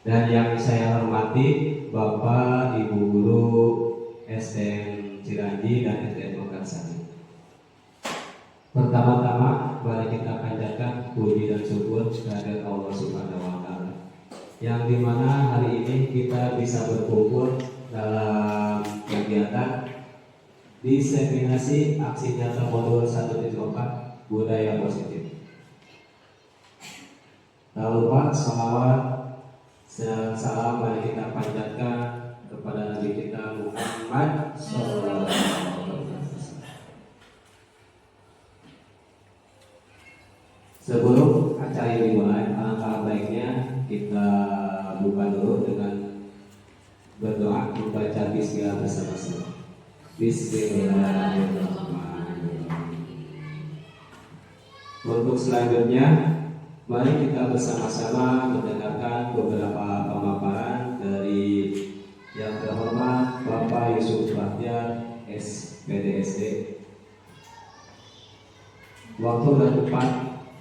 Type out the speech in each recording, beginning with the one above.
Dan yang saya hormati Bapak, Ibu Guru SDN Ciranji dan SDN Mekarsari. Pertama-tama mari kita panjatkan puji dan syukur kehadirat Allah Subhanahu wa Ta'ala, yang dimana hari ini kita bisa berkumpul dalam kegiatan diseminasi aksi nyata modul 1.4 budaya positif. Tak lupa salawat dan salam mari kita panjatkan kepada Nabi kita Muhammad sallallahu alaihi wasallam. Sebelum acara ini dimulai, alangkah baiknya kita buka dulu dengan berdoa, membaca bismillah bersama-sama. Bismillahirrahmanirrahim. Untuk selanjutnya, mari kita bersama-sama mendengarkan beberapa pemaparan dari yang terhormat Bapak Yusuf Bahtiar, SPDSD. Waktu dan tempat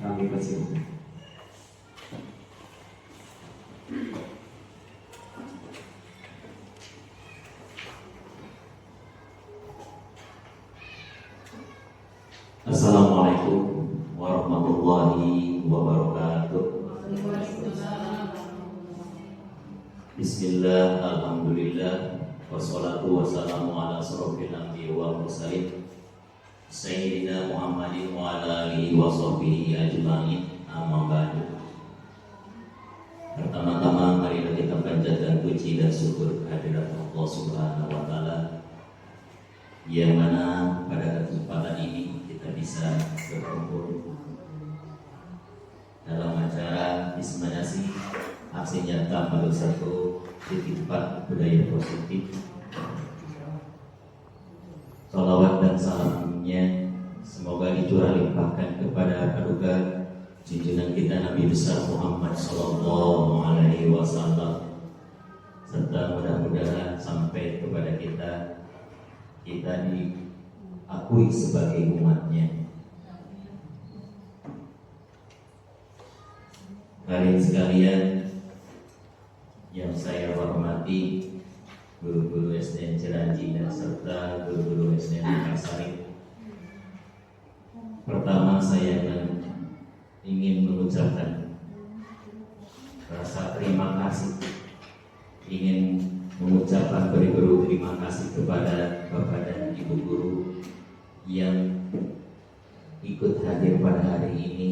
kami persilakan. Assalamualaikum warahmatullahi wabarakatuh. Bismillah, alhamdulillah, wassalatu wassalamu ala asrofil anbiya wal mursalin Sayyidina Muhammadin wa ala alihi wa sahbihi ajma'in, amma ba'du. Pertama-tama marilah kita panjatkan puji dan syukur kehadirat Allah Subhanahu wa Ta'ala, yang mana pada kesempatan ini kita bisa berkumpul dalam acara diseminasi aksi nyata modul 1.4 budaya positif. Salawat dan salamnya semoga dicurah limpahkan kepada paduka junjungan kita Nabi besar Muhammad sallallahu alaihi wasallam, serta mudah-mudahan sampai kepada kita diakui sebagai umatnya. Hadirin sekalian yang saya hormati, guru-guru SDN Ciranji dan serta guru-guru SDN Mekarsari. Pertama saya ingin mengucapkan rasa terima kasih, ingin mengucapkan beribu terima kasih kepada Bapak dan Ibu guru yang ikut hadir pada hari ini,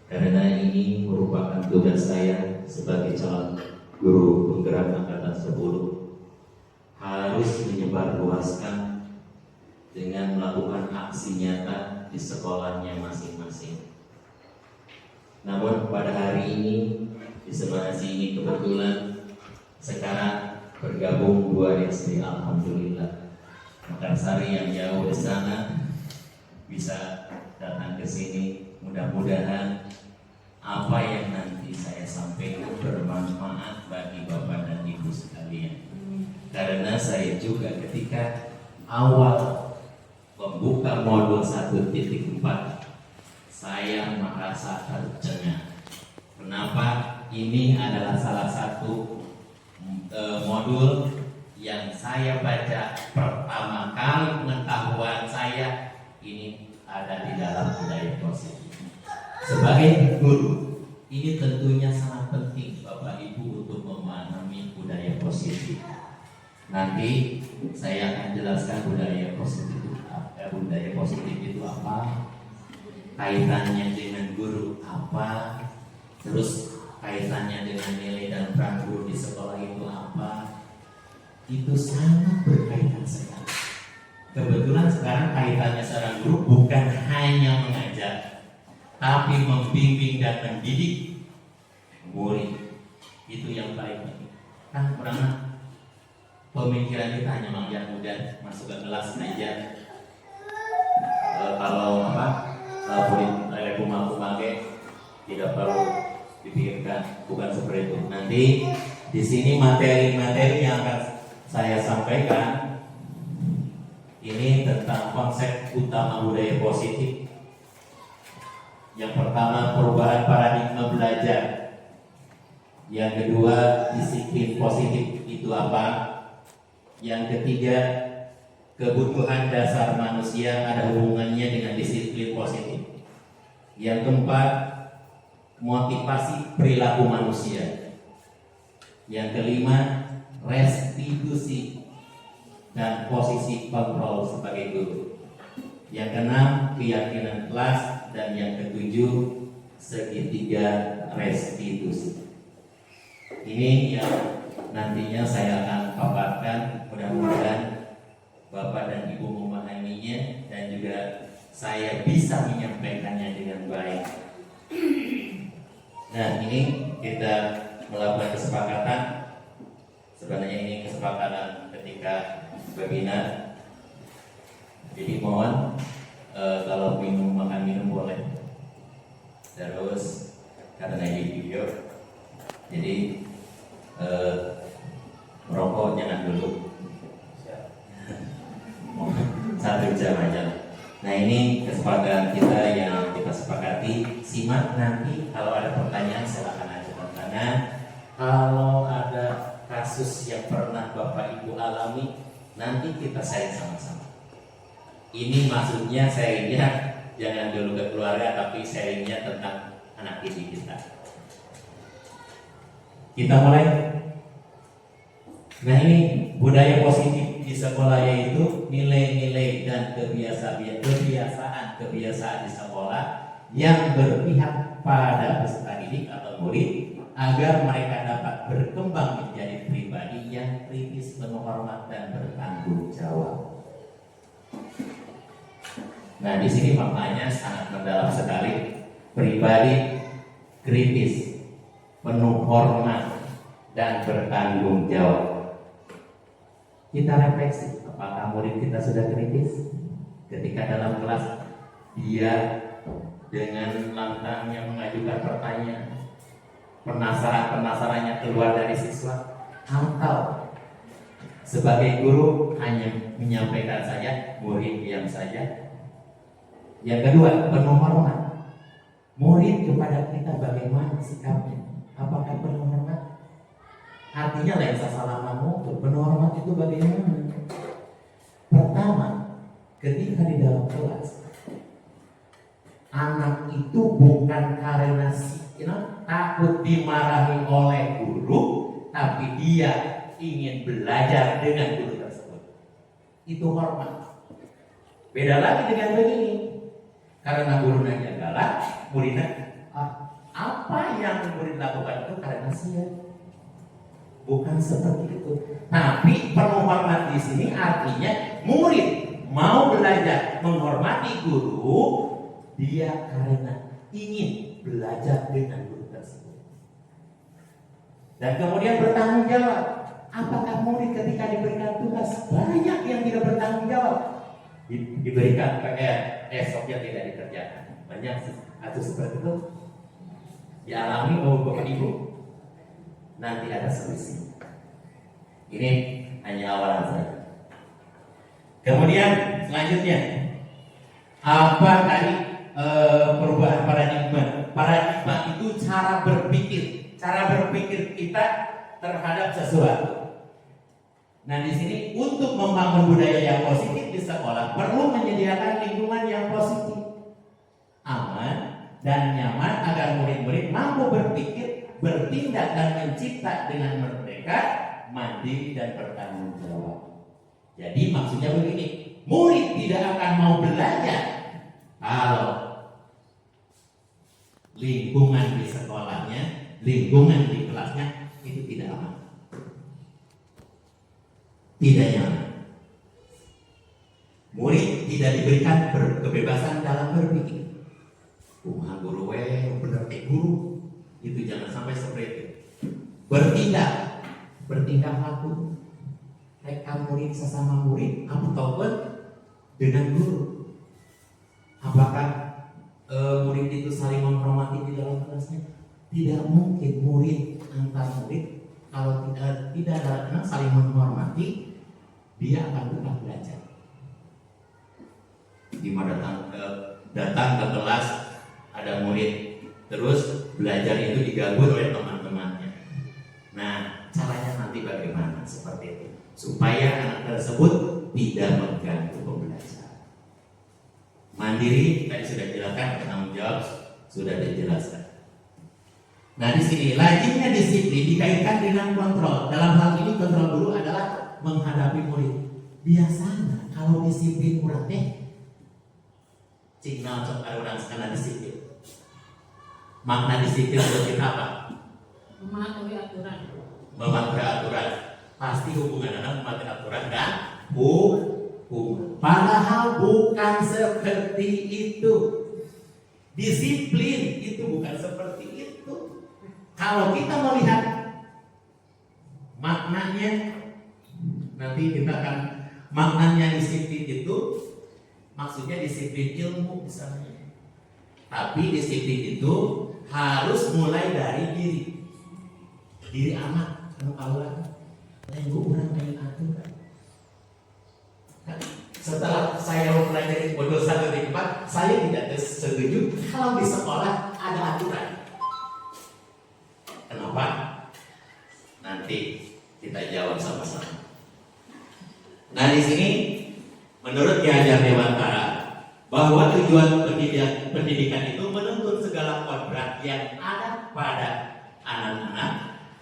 karena ini merupakan tugas saya sebagai calon guru penggerak angkatan 10, harus menyebarluaskan dengan melakukan aksi nyata di sekolahnya masing-masing. Namun pada hari ini di seminasi ini kebetulan sekarang bergabung 2 SD, alhamdulillah. Mekarsari yang jauh di sana bisa datang ke sini. Mudah-mudahan apa yang nanti saya sampaikan bermanfaat bagi Bapak dan Ibu sekalian. Karena saya juga ketika awal membuka modul 1.4 saya merasa tercengang. Kenapa? Ini adalah salah satu modul yang saya baca pertama kali pengetahuan saya ini ada di dalam budaya positif. Sebagai guru, ini tentunya sangat penting Bapak Ibu untuk memahami budaya positif. Nanti saya akan jelaskan budaya positif itu apa, kaitannya dengan guru apa, terus kaitannya dengan nilai dan peran guru di sekolah itu apa. Itu sangat berkaitan sekali. Kebetulan sekarang kaitannya seorang guru bukan hanya mengajar, tapi membimbing dan mendidik murid. Itu yang paling penting. Kan pernah pemikiran kita hanya mengajar mudah masuk ke kelas ngajar. Kalau murid aku mampu pakai tidak perlu dipikirkan, bukan seperti itu. Nanti di sini materi-materi yang akan saya sampaikan ini tentang konsep utama budaya positif. Yang pertama, perubahan paradigma belajar. Yang kedua, disiplin positif itu apa? Yang ketiga, kebutuhan dasar manusia ada hubungannya dengan disiplin positif. Yang keempat, motivasi perilaku manusia. Yang kelima, restitusi dan posisi kontrol sebagai guru. Yang keenam, keyakinan kelas. Dan yang ketujuh, segitiga restitusi. Ini yang nantinya saya akan paparkan, mudah-mudahan Bapak dan Ibu memahaminya dan juga saya bisa menyampaikannya dengan baik. Nah, ini kita melakukan kesepakatan. Sebenarnya ini kesepakatan ketika webinar. Jadi mohon kalau makan minum boleh. Terus karena ini video, jadi merokok jangan dulu. 1 jam aja. Nah, ini kesepakatan kita yang kita sepakati. Simak nanti kalau ada pertanyaan silakan ajukan tangan. Kalau ada kasus yang pernah Bapak Ibu alami, nanti kita share sama-sama. Ini maksudnya sharingnya jangan dulu ke keluarga, tapi sharingnya tentang anak didik kita. Kita mulai. Nah, ini budaya positif di sekolah yaitu nilai-nilai dan kebiasaan di sekolah yang berpihak pada peserta didik atau murid agar mereka dapat berkembang menjadi pribadi yang kritis, penuh hormat dan bertanggung jawab. Nah, di sini maknanya sangat mendalam sekali. Pribadi kritis, penuh hormat dan bertanggung jawab. Kita refleksi, apakah murid kita sudah kritis? Ketika dalam kelas dia dengan lantangnya mengajukan pertanyaan, penasarannya keluar dari siswa, atau sebagai guru hanya menyampaikan saja, murid diam saja. Yang kedua, penuh hormat. Murid kepada kita bagaimana sikapnya? Apakah penuh hormat? Artinya lensa salaman penuh hormat itu bagaimana? Pertama, ketika di dalam kelas, anak itu bukan karena takut dimarahi oleh guru, tapi dia ingin belajar dengan guru tersebut. Itu hormat. Beda lagi dengan begini, karena gurunya galak, muridnya apa yang murid lakukan itu karena siap. Bukan seperti itu. Tapi penuh hormat di sini artinya murid mau belajar menghormati guru, dia karena ingin belajar dengan guru tersebut. Dan kemudian bertanggung jawab. Apakah murid ketika diberikan tugas, banyak yang tidak bertanggung jawab, diberikan PR, esoknya tidak dikerjakan. Banyak kasus seperti itu dialami oleh Bapak Ibu. Nanti ada solusi. Ini hanya awalan saja. Kemudian selanjutnya, apa tadi perubahan paradigma? Paradigma itu cara berpikir kita terhadap sesuatu. Nah, di sini untuk membangun budaya yang positif di sekolah perlu menyediakan lingkungan yang positif, aman dan nyaman agar murid-murid mampu berpikir, bertindak dan mencipta dengan merdeka, mandiri dan bertanggung jawab. Jadi maksudnya begini, murid tidak akan mau belajar kalau lingkungan di sekolahnya, lingkungan di kelasnya itu tidak aman, tidak nyaman. Murid tidak diberikan kebebasan dalam berpikir. Guru bener guru. Itu jangan sampai seperti itu. Bertindak laku, mereka murid sesama murid ataupun dengan guru. Apakah murid itu saling menghormati di dalam kelasnya? Tidak mungkin murid antar murid kalau tidak ada saling menghormati, dia akan tetap belajar. Dimana datang ke kelas ada murid terus belajar itu diganggu oleh teman-temannya. supaya anak tersebut tidak mengganggu pembelajaran. Mandiri tadi sudah dijelaskan, bertanggung jawab sudah dijelaskan. Nah di sini lazimnya disiplin dikaitkan dengan kontrol. Dalam hal ini kontrol dulu adalah menghadapi murid. Biasanya kalau disiplin kurang signal untuk orang sekalian disiplin. Makna disiplin untuk kita apa? Mematuhi aturan. Mematuhi aturan. Pasti hubungan anak mematuhi aturan dan hukum. Padahal bukan seperti itu. Disiplin itu bukan seperti itu. Kalau kita melihat maknanya, nanti kita akan maknanya disiplin itu, maksudnya disiplin ilmu misalnya. Tapi disiplin itu harus mulai dari diri anak. Kalau lain orang lain aturan. Setelah saya mempelajari modul 1 dan 4, saya tidak setuju kalau di sekolah ada aturan. Kenapa? Nanti kita jawab sama-sama. Nah di sini menurut Ki Hajar Dewantara bahwa tujuan pendidikan itu menuntut segala kodrat yang ada pada anak-anak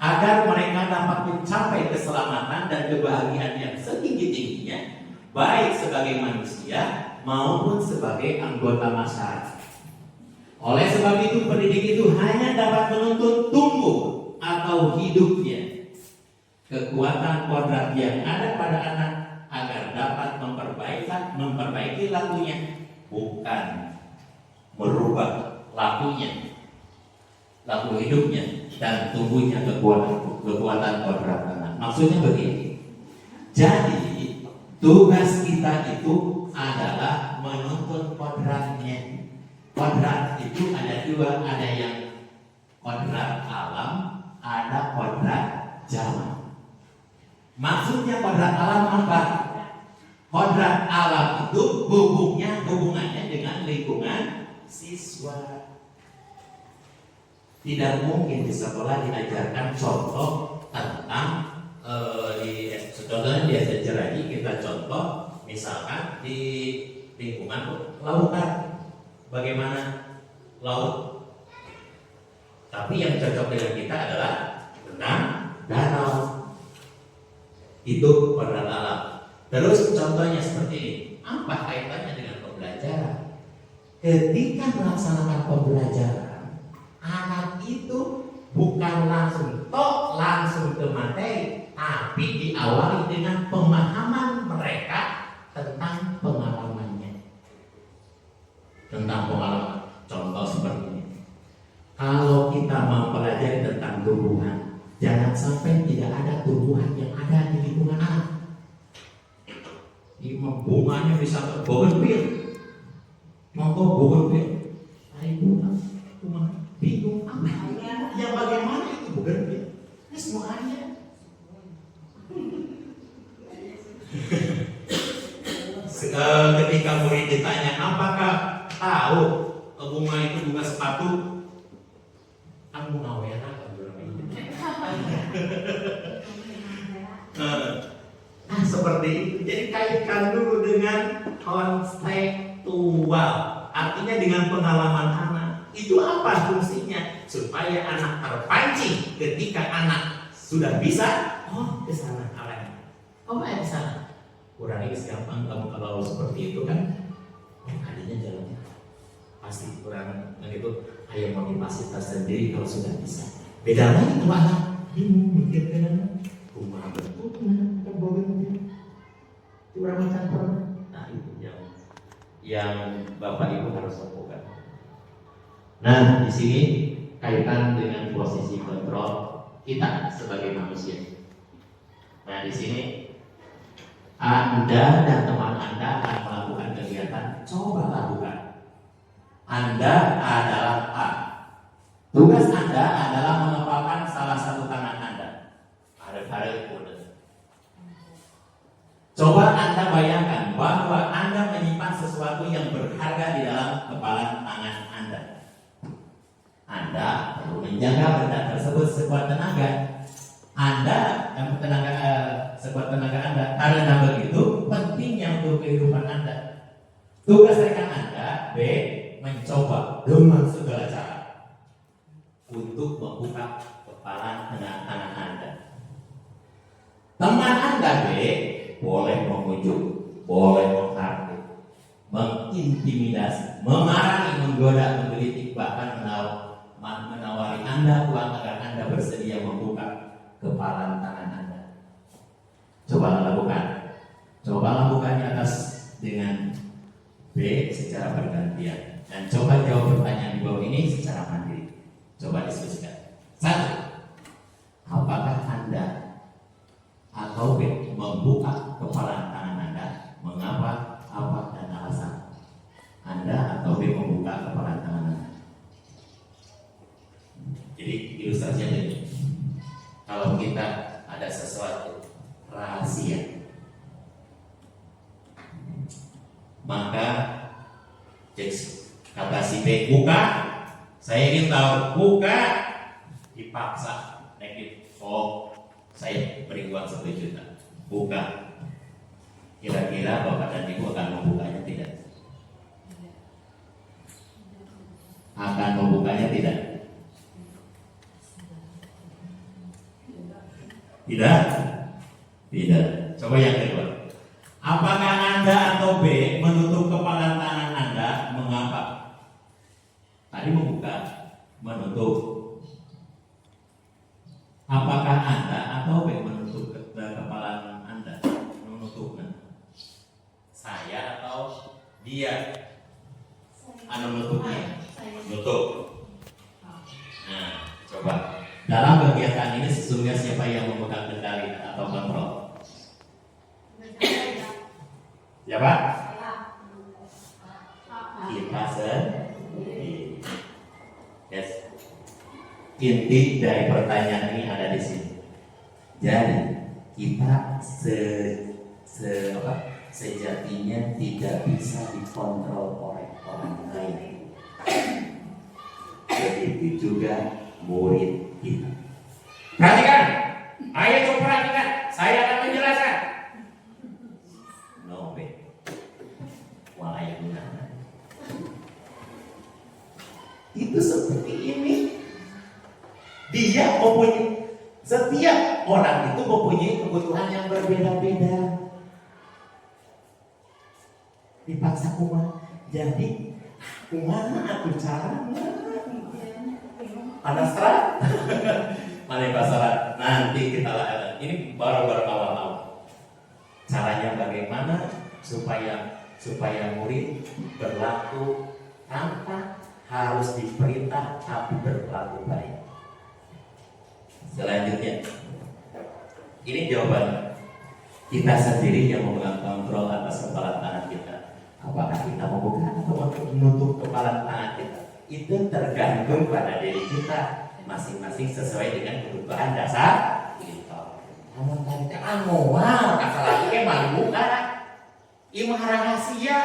agar mereka dapat mencapai keselamatan dan kebahagiaan yang setinggi-tingginya, baik sebagai manusia maupun sebagai anggota masyarakat. Oleh sebab itu pendidik itu hanya dapat menuntun tumbuh atau hidupnya kekuatan kodrat yang ada pada anak agar dapat memperbaiki lakunya, bukan merubah laku hidupnya dan tumbuhnya kekuatan kodrat anak. Maksudnya begini. Jadi tugas kita itu adalah menuntun kodratnya. Kodrat itu ada dua, ada yang kodrat alam, ada kodrat zaman. Maksudnya kodrat alam apa? Kodrat alam itu hubungannya dengan lingkungan siswa. Tidak mungkin di sekolah diajarkan contoh tentang contohnya di SDJ kita contoh misalkan di lingkungan lautan. Bagaimana laut? Tapi yang cocok dengan kita adalah tentang danau. Itu kodrat alam. Terus contohnya seperti ini. Apa kaitannya dengan pembelajaran? Ketika melaksanakan pembelajaran, anak itu bukan langsung ke materi, tapi diawali dengan pemahaman mereka tentang pengalamannya. Contoh seperti ini. Kalau kita mempelajari tentang tumbuhan, jangan sampai tidak ada tumbuhan yang ada di lingkungan anak. Ini bunganya bisa bougainville. Contoh bougainville. Bunga bingung apa? Yang bagaimana itu bougainville? Ini semuanya. Ketika murid ditanya apakah tahu bunga itu bunga sepatu, bunga merah seperti itu. Jadi kaitkan dulu dengan konstekstual, artinya dengan pengalaman anak. Itu apa fungsinya? Supaya anak terpancing ketika anak sudah bisa, ke sana arahnya. Ke sana. Kurang gampang kamu kalau seperti itu kan, adanya jalannya pasti kurang begitu. Ayo motivasi tersendiri kalau sudah bisa. Beda lagi kalau anak bingung mikirkan rumah bentuknya kebohongan kurang macam pernah. Nah itu yang Bapak Ibu harus lakukan. Nah di sini kaitan dengan posisi kontrol kita sebagai manusia. Nah di sini Anda dan teman Anda akan melakukan kegiatan, coba lakukan. Anda adalah A. Tugas Anda adalah mengepalkan salah satu tangan Anda. Ada kode. Coba Anda bayangkan bahwa Anda menyimpan sesuatu yang berharga di dalam kepalan tangan Anda. Anda perlu menjaga benda tersebut sekuat tenaga. Sekuat tenaga Karena begitu pentingnya untuk kehidupan Anda. Tugas rekan Anda, B, mencoba dengan segala cara untuk membuka kepala anak-anak Anda. Teman Anda, B, boleh mengujuk, boleh menghardik, mengintimidasi, memarahi, menggoda, menggelitik, bahkan menawari Anda uang agar Anda bersedia membuka kepala tangan Anda. Coba lakukan di atas dengan B secara bergantian, dan coba jawab pertanyaan di bawah ini secara mandiri. Coba diskusikan. 1. Apakah Anda atau B membuka kepala tangan Anda? Mengapa, apa, dan alasan Anda atau B membuka kepala tangan Anda? Jadi ilustrasinya ini, kalau kita ada sesuatu rahasia, maka kata si B, buka, saya ingin tahu, buka, dipaksa, negatif, saya beri uang 1 juta, buka. Kira-kira Bapak dan Ibu akan membukanya tidak? Akan membukanya tidak? Tidak? Tidak. Coba yang kedua. Apakah Anda atau B menutup kepala tangan Anda? Mengapa? Tadi membuka, menutup. Apakah Anda atau B menutup kepala Anda? Menutupnya. Saya atau dia? Anda menutupnya? Menutup. Nah, coba. Dalam kegiatan ini sesungguhnya siapa yang memegang kendali atau kontrol? Siapa? Kita sendiri. Yes. Inti dari pertanyaan ini ada di sini. Jadi kita sejatinya tidak bisa dikontrol oleh orang lain. Begitu juga murid kita. Perhatikan, ayo coba perhatikan. Saya akan menjelaskan. No way. Walayakuna. Itu seperti ini. Dia mempunyai, setiap orang itu mempunyai kebutuhan yang berbeda-beda. Dipaksa kumah. Jadi kumana aku caranya? Ada syarat? Mana pasaran? Nanti kita lakukan. Ini baru-baru awal-awal. Caranya bagaimana supaya murid berlaku tanpa harus diperintah tapi berlaku baik. Selanjutnya, ini jawaban kita sendiri yang memegang kontrol atas kepala tangan kita. Apakah kita membuka atau menutup kepala tangan kita? Itu tergantung pada diri kita masing-masing sesuai dengan kebutuhan dasar kita. Namun tadi anual kata lagi emang buka, imah rahasia,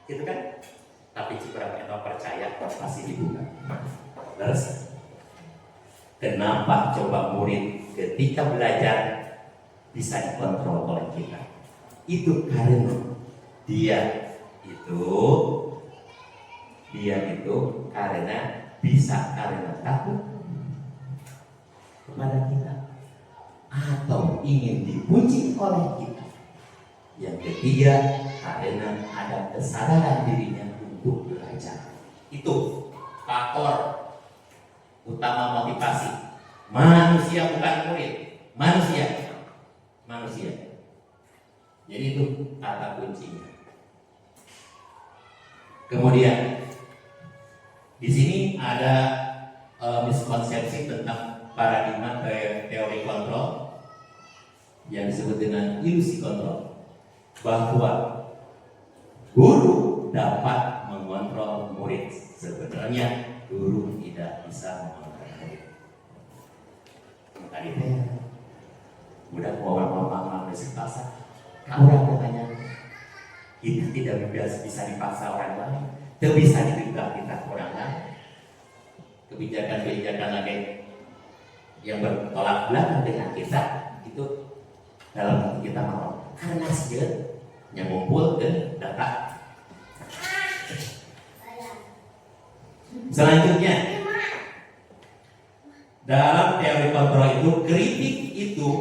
gitu kan? Tapi jika kita percaya pasti dibuka. Terus, kenapa coba murid ketika belajar bisa dikontrol oleh kita? Itu karena dia itu karena bisa karena takut kepada kita atau ingin dipuji oleh kita. Yang ketiga karena ada kesadaran dirinya untuk belajar. Itu faktor utama motivasi manusia, bukan murid, manusia. Jadi itu kata kuncinya. Kemudian di sini ada miskonsepsi tentang paradigma teori kontrol yang disebut dengan ilusi kontrol, bahwa guru dapat mengontrol murid. Sebenarnya guru tidak bisa mengontrol murid. Tadi udah mau pasar, orang bertanya, kita tidak bisa dipaksa orang lain. Tidak bisa diperintah orang lain. Kebijakan-kebijakan lagi yang bertolak belakang dengan kita itu dalam hati kita mau karena sih yang ngumpul dan data. Selanjutnya, dalam teori kontrol itu kritik itu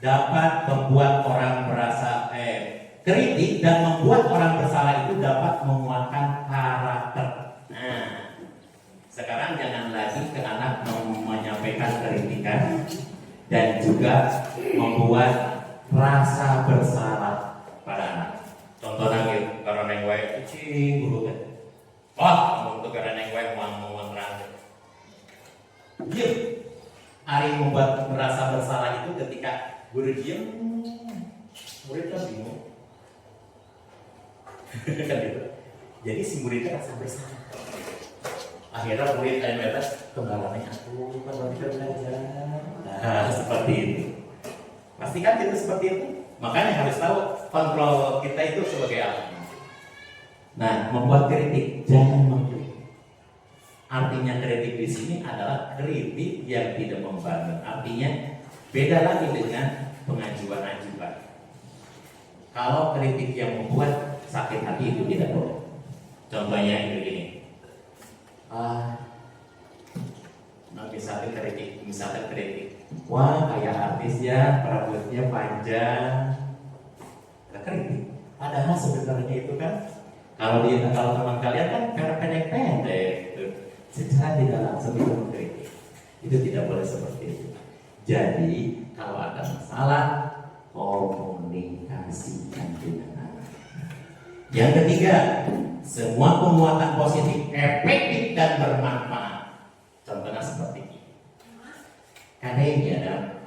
dapat membuat orang merasa kritik dan membuat orang bersalah itu dapat menguatkan karakter. Nah, sekarang jangan lagi ke anak menyampaikan kritikan dan juga membuat rasa bersalah pada anak. Contoh lagi, karena neng wae kucing bulu kan. Oh, untuk karena neng wae mau terang. Diam. Ari membuat merasa bersalah itu ketika guru diam, murid kan bingung. Kan gitu. Jadi si muridnya rasa bersalah. Akhirnya murid tanya bebas, kembaliannya aku kan kita belajar. Nah, seperti itu. Pastikan itu seperti itu. Makanya harus tahu kontrol kita itu sebagai apa. Nah, membuat kritik, jangan mengkritik. Artinya kritik di sini adalah kritik yang tidak membangun. Artinya beda lagi dengan pengajuan-ajuan. Kalau kritik yang membuat sakit hati itu tidak boleh. Contohnya begini. Misalkan kritik. Wah, kayak artis ya, rambutnya panjang. Kritik. Padahal sebenarnya itu kan kalau teman kalian kan pendek-pendek, secara tidak langsung itu mengkritik. Itu tidak boleh seperti itu. Jadi kalau ada masalah, komunikasikan dengan anak. Yang ketiga, semua penguatan positif efektif dan bermanfaat. Contohnya seperti ini. Karena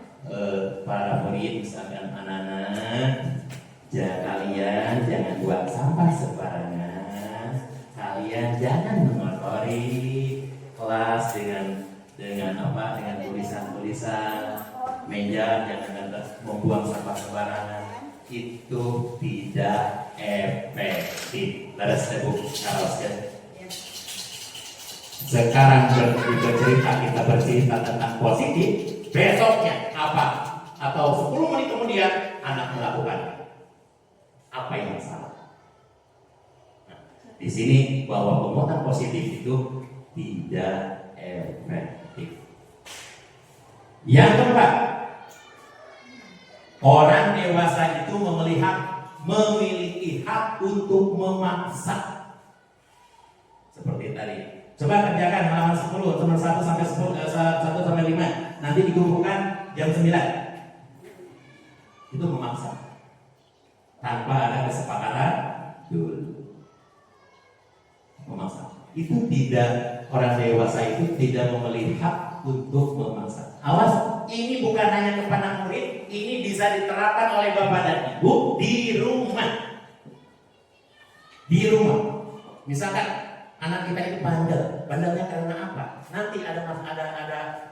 para murid misalkan anak-anak, kalian jangan buang sampah sembarangan. Kalian jangan mengotori kelas dengan tulisan-tulisan. Meja jangan membuang sampah sembarangan. Itu tidak efektif. Laras tebu kaoskan. Sekarang kita bercerita tentang positif. Besoknya apa? Atau 10 menit kemudian anak melakukan apa yang salah. Nah, di sini bahwa penguatan positif itu tidak efektif. Yang keempat, orang dewasa itu memiliki hak untuk memaksa. Seperti tadi. Coba kerjakan halaman 10, nomor 1 sampai 5. Nanti dikumpulkan jam 9. Itu memaksa. Tanpa ada kesepakatan dulu. Memaksa. Itu tidak, orang dewasa itu tidak memiliki hak untuk memaksa. Awas, ini bukan hanya kepada murid, ini bisa diterapkan oleh bapak dan ibu di rumah. Di rumah. Misalkan anak kita itu bandelnya karena apa? Nanti ada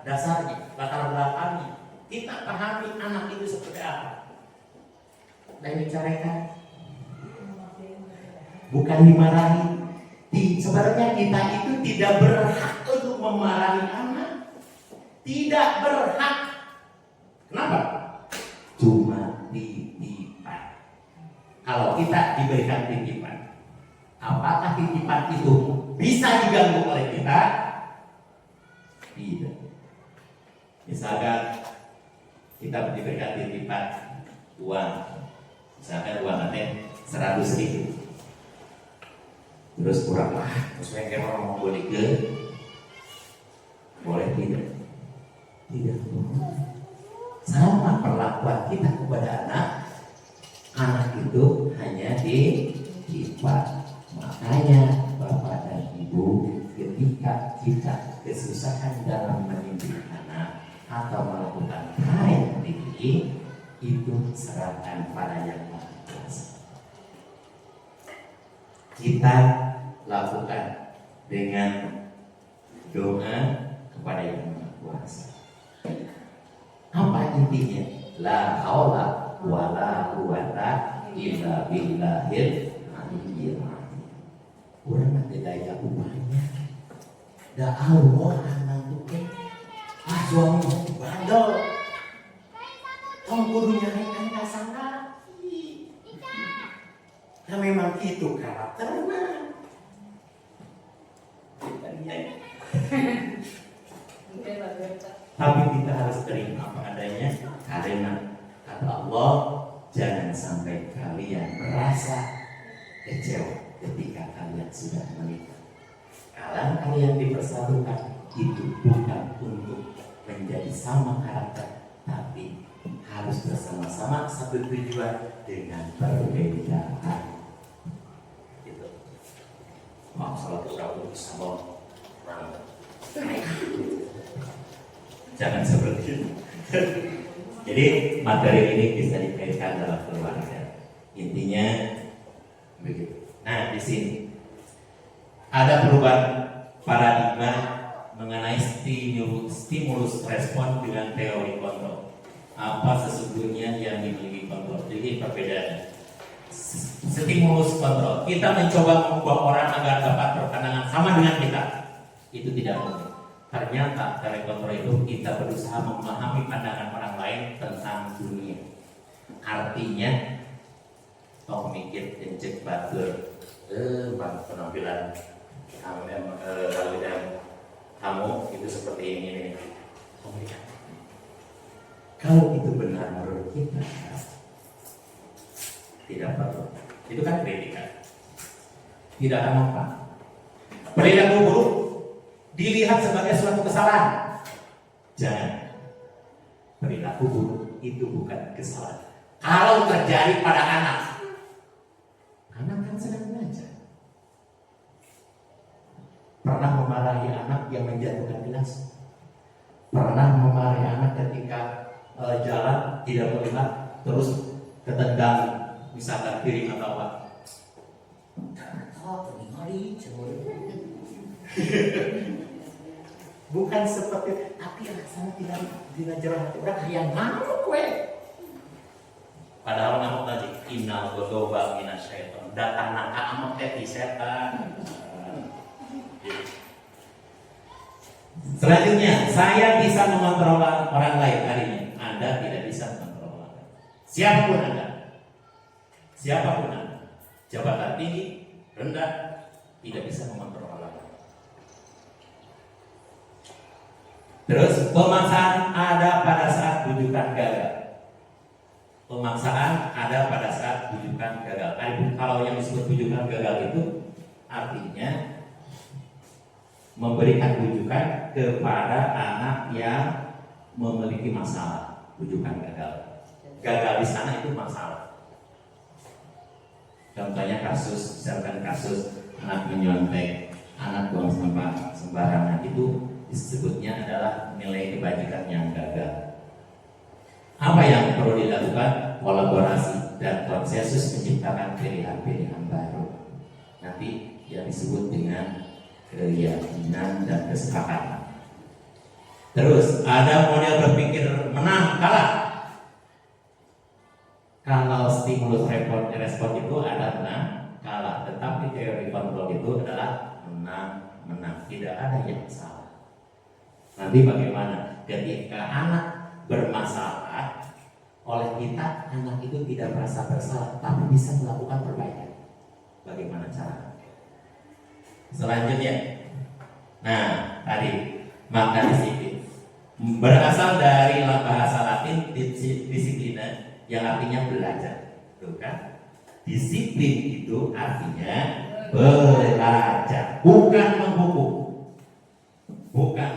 dasarnya, latar belakangnya. Kita pahami anak itu seperti apa. Dan bicarakan, bukan dimarahi. Sebenarnya kita itu tidak berhak untuk memarahi anak. Tidak berhak. Kenapa? Cuma titipan. Kalau kita diberikan titipan, apakah titipan itu bisa diganggu oleh kita? Tidak. Misalkan kita diberikan titipan uang, misalkan uang nanti 100.000, terus kurang terus pengen orang mau boleh ke, boleh tidak? Tidak. Sama perlakuan kita kepada anak itu hanya titipan. Makanya bapak dan ibu, ketika kita kesusahan dalam mendidik anak atau melakukan hal yang tinggi, itu serahkan pada yang Maha Kuasa. Kita lakukan dengan doa kepada yang Maha Kuasa. Apa intinya? La haula wala quwata illa billahil aliyyil azim. Urang teh daya upahnya. Da Allah nantukeun. Suami bandel. Tong gurunya kan nggak salah. Nah memang itu karakternya. Tapi kita harus terima apa adanya, karena kata Allah, jangan sampai kalian merasa kecewa ketika kalian sudah menikah. Kalau kalian dipersatukan, itu bukan untuk menjadi sama karakter, tapi harus bersama-sama satu tujuan dengan perbedaan. Gitu. Maaf salah ucap sama orang. Jangan seperti itu. Jadi materi ini bisa dikaitkan dalam keluarga. Intinya begitu. Nah di sini ada perubahan paradigma mengenai stimulus respon dengan teori kontrol. Apa sesungguhnya yang dimiliki kontrol? Jadi perbedaannya. Stimulus kontrol. Kita mencoba mengubah orang agar dapat berpandangan sama dengan kita. Itu tidak mungkin. Ternyata teori kontrol itu kita berusaha memahami pandangan orang lain tentang dunia. Artinya, toh mikir encek batur, penampilan kamu itu seperti ini. Kalau itu benar menurut kita, tidak perlu. Itu kan kritikan. Tidak akan apa. Perilaku buruk dilihat sebagai suatu kesalahan. Jangan. Perilaku buruk itu bukan kesalahan. Kalau terjadi pada anak kan sedang belajar. Pernah memarahi anak yang menjatuhkan gelas? Pernah memarahi anak ketika jalan tidak melihat terus ketendang misalkan piring atau apa? Bukan seperti, tapi anak sana tidak jelas orang yang ngamuk we. Padahal ngamuk tadi innal godoba minasyaiton. Datang nangka amuk teh setan. Selanjutnya, saya bisa mengontrol orang lain hari ini. Anda tidak bisa mengontrol orang lain. Siapapun Anda, jabatan tinggi, rendah, tidak bisa mengontrol orang lain. Terus pemaksaan ada pada saat bujukan gagal. Pemaksaan ada pada saat bujukan gagal. Kalau yang disebut bujukan gagal itu artinya memberikan bujukan kepada anak yang memiliki masalah. Bujukan gagal. Gagal di sana itu masalah. Contohnya misalkan kasus anak menyontek, anak buang sampah sembarangan, itu disebutnya adalah nilai kebajikan yang gagal. Apa yang perlu dilakukan? Kolaborasi dan konsensus menciptakan pilihan-pilihan baru. Nanti yang disebut dengan keyakinan dan kesepakatan. Terus ada model berpikir menang kalah. Kalau stimulus respon itu ada menang kalah, tetapi teori kontrol itu adalah menang. Tidak ada yang salah. Nanti bagaimana ketika anak bermasalah oleh kita, anak itu tidak merasa bersalah tapi bisa melakukan perbaikan. Bagaimana cara? Selanjutnya, nah tadi makna disiplin berasal dari bahasa Latin disiplina yang artinya belajar, tuh kan? Disiplin itu artinya belajar, bukan menghukum, bukan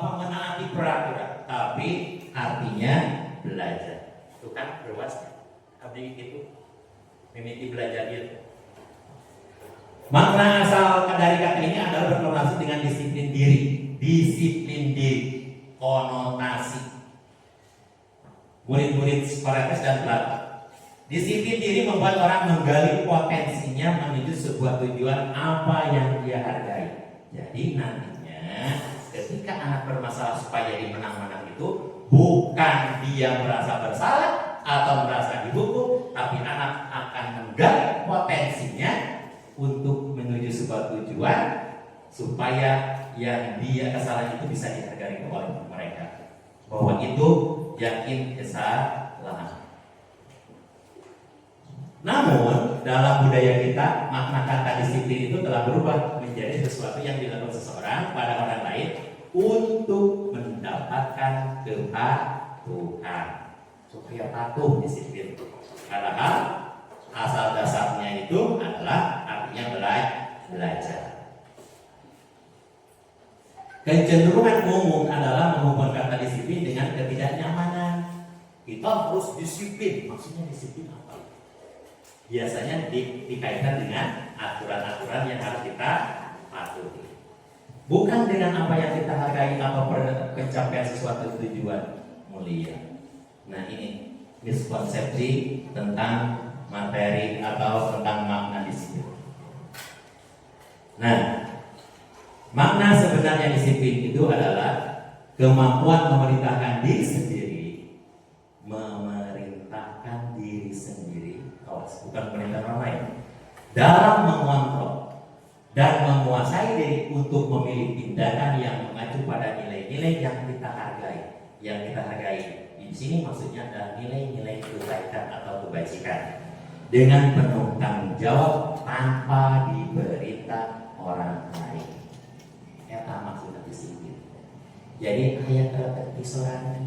menaati peraturan, tapi artinya belajar. Itu kan berwas, abdi itu mimiti belajar itu. Makna asal dari kata ini adalah berkorelasi dengan disiplin diri, konotasi. Murid-murid sekolah tes dan pelajar. Disiplin diri membuat orang menggali potensinya menuju sebuah tujuan apa yang dia hargai. Jadi nantinya ketika anak bermasalah supaya dia menang-menang itu bukan dia merasa bersalah atau merasa dihukum, tapi anak akan menggali potensinya untuk menuju sebuah tujuan supaya yang dia kesalahan itu bisa dihargai oleh mereka, bahwa itu yakin kesalahan. Namun dalam budaya kita makna kata disiplin itu telah berubah menjadi sesuatu yang dilakukan seseorang pada orang lain untuk mendapatkan kepatuhan, supaya patuh disiplin. Padahal asal dasarnya itu adalah artinya belajar. Kecenderungan umum adalah menghubungkan kata disiplin dengan ketidaknyamanan. Kita harus disiplin, maksudnya disiplin apa? Biasanya dikaitkan dengan aturan-aturan yang harus kita patuhi, bukan dengan apa yang kita hargai atau pencapaian sesuatu tujuan mulia. Nah, ini miskonsepsi tentang materi atau tentang makna disiplin. Nah, makna sebenarnya disiplin itu adalah kemampuan memerintahkan diri sendiri, bukan perintah orang lain, dalam mengontrol dan menguasai diri untuk memilih tindakan yang mengacu pada nilai-nilai yang kita hargai. Yang kita hargai di sini maksudnya adalah nilai-nilai kebaikan atau kebajikan dengan penuh tanggung jawab tanpa diperintah orang lain. Eta maksudnya disiplin. Jadi ayat terpisoran.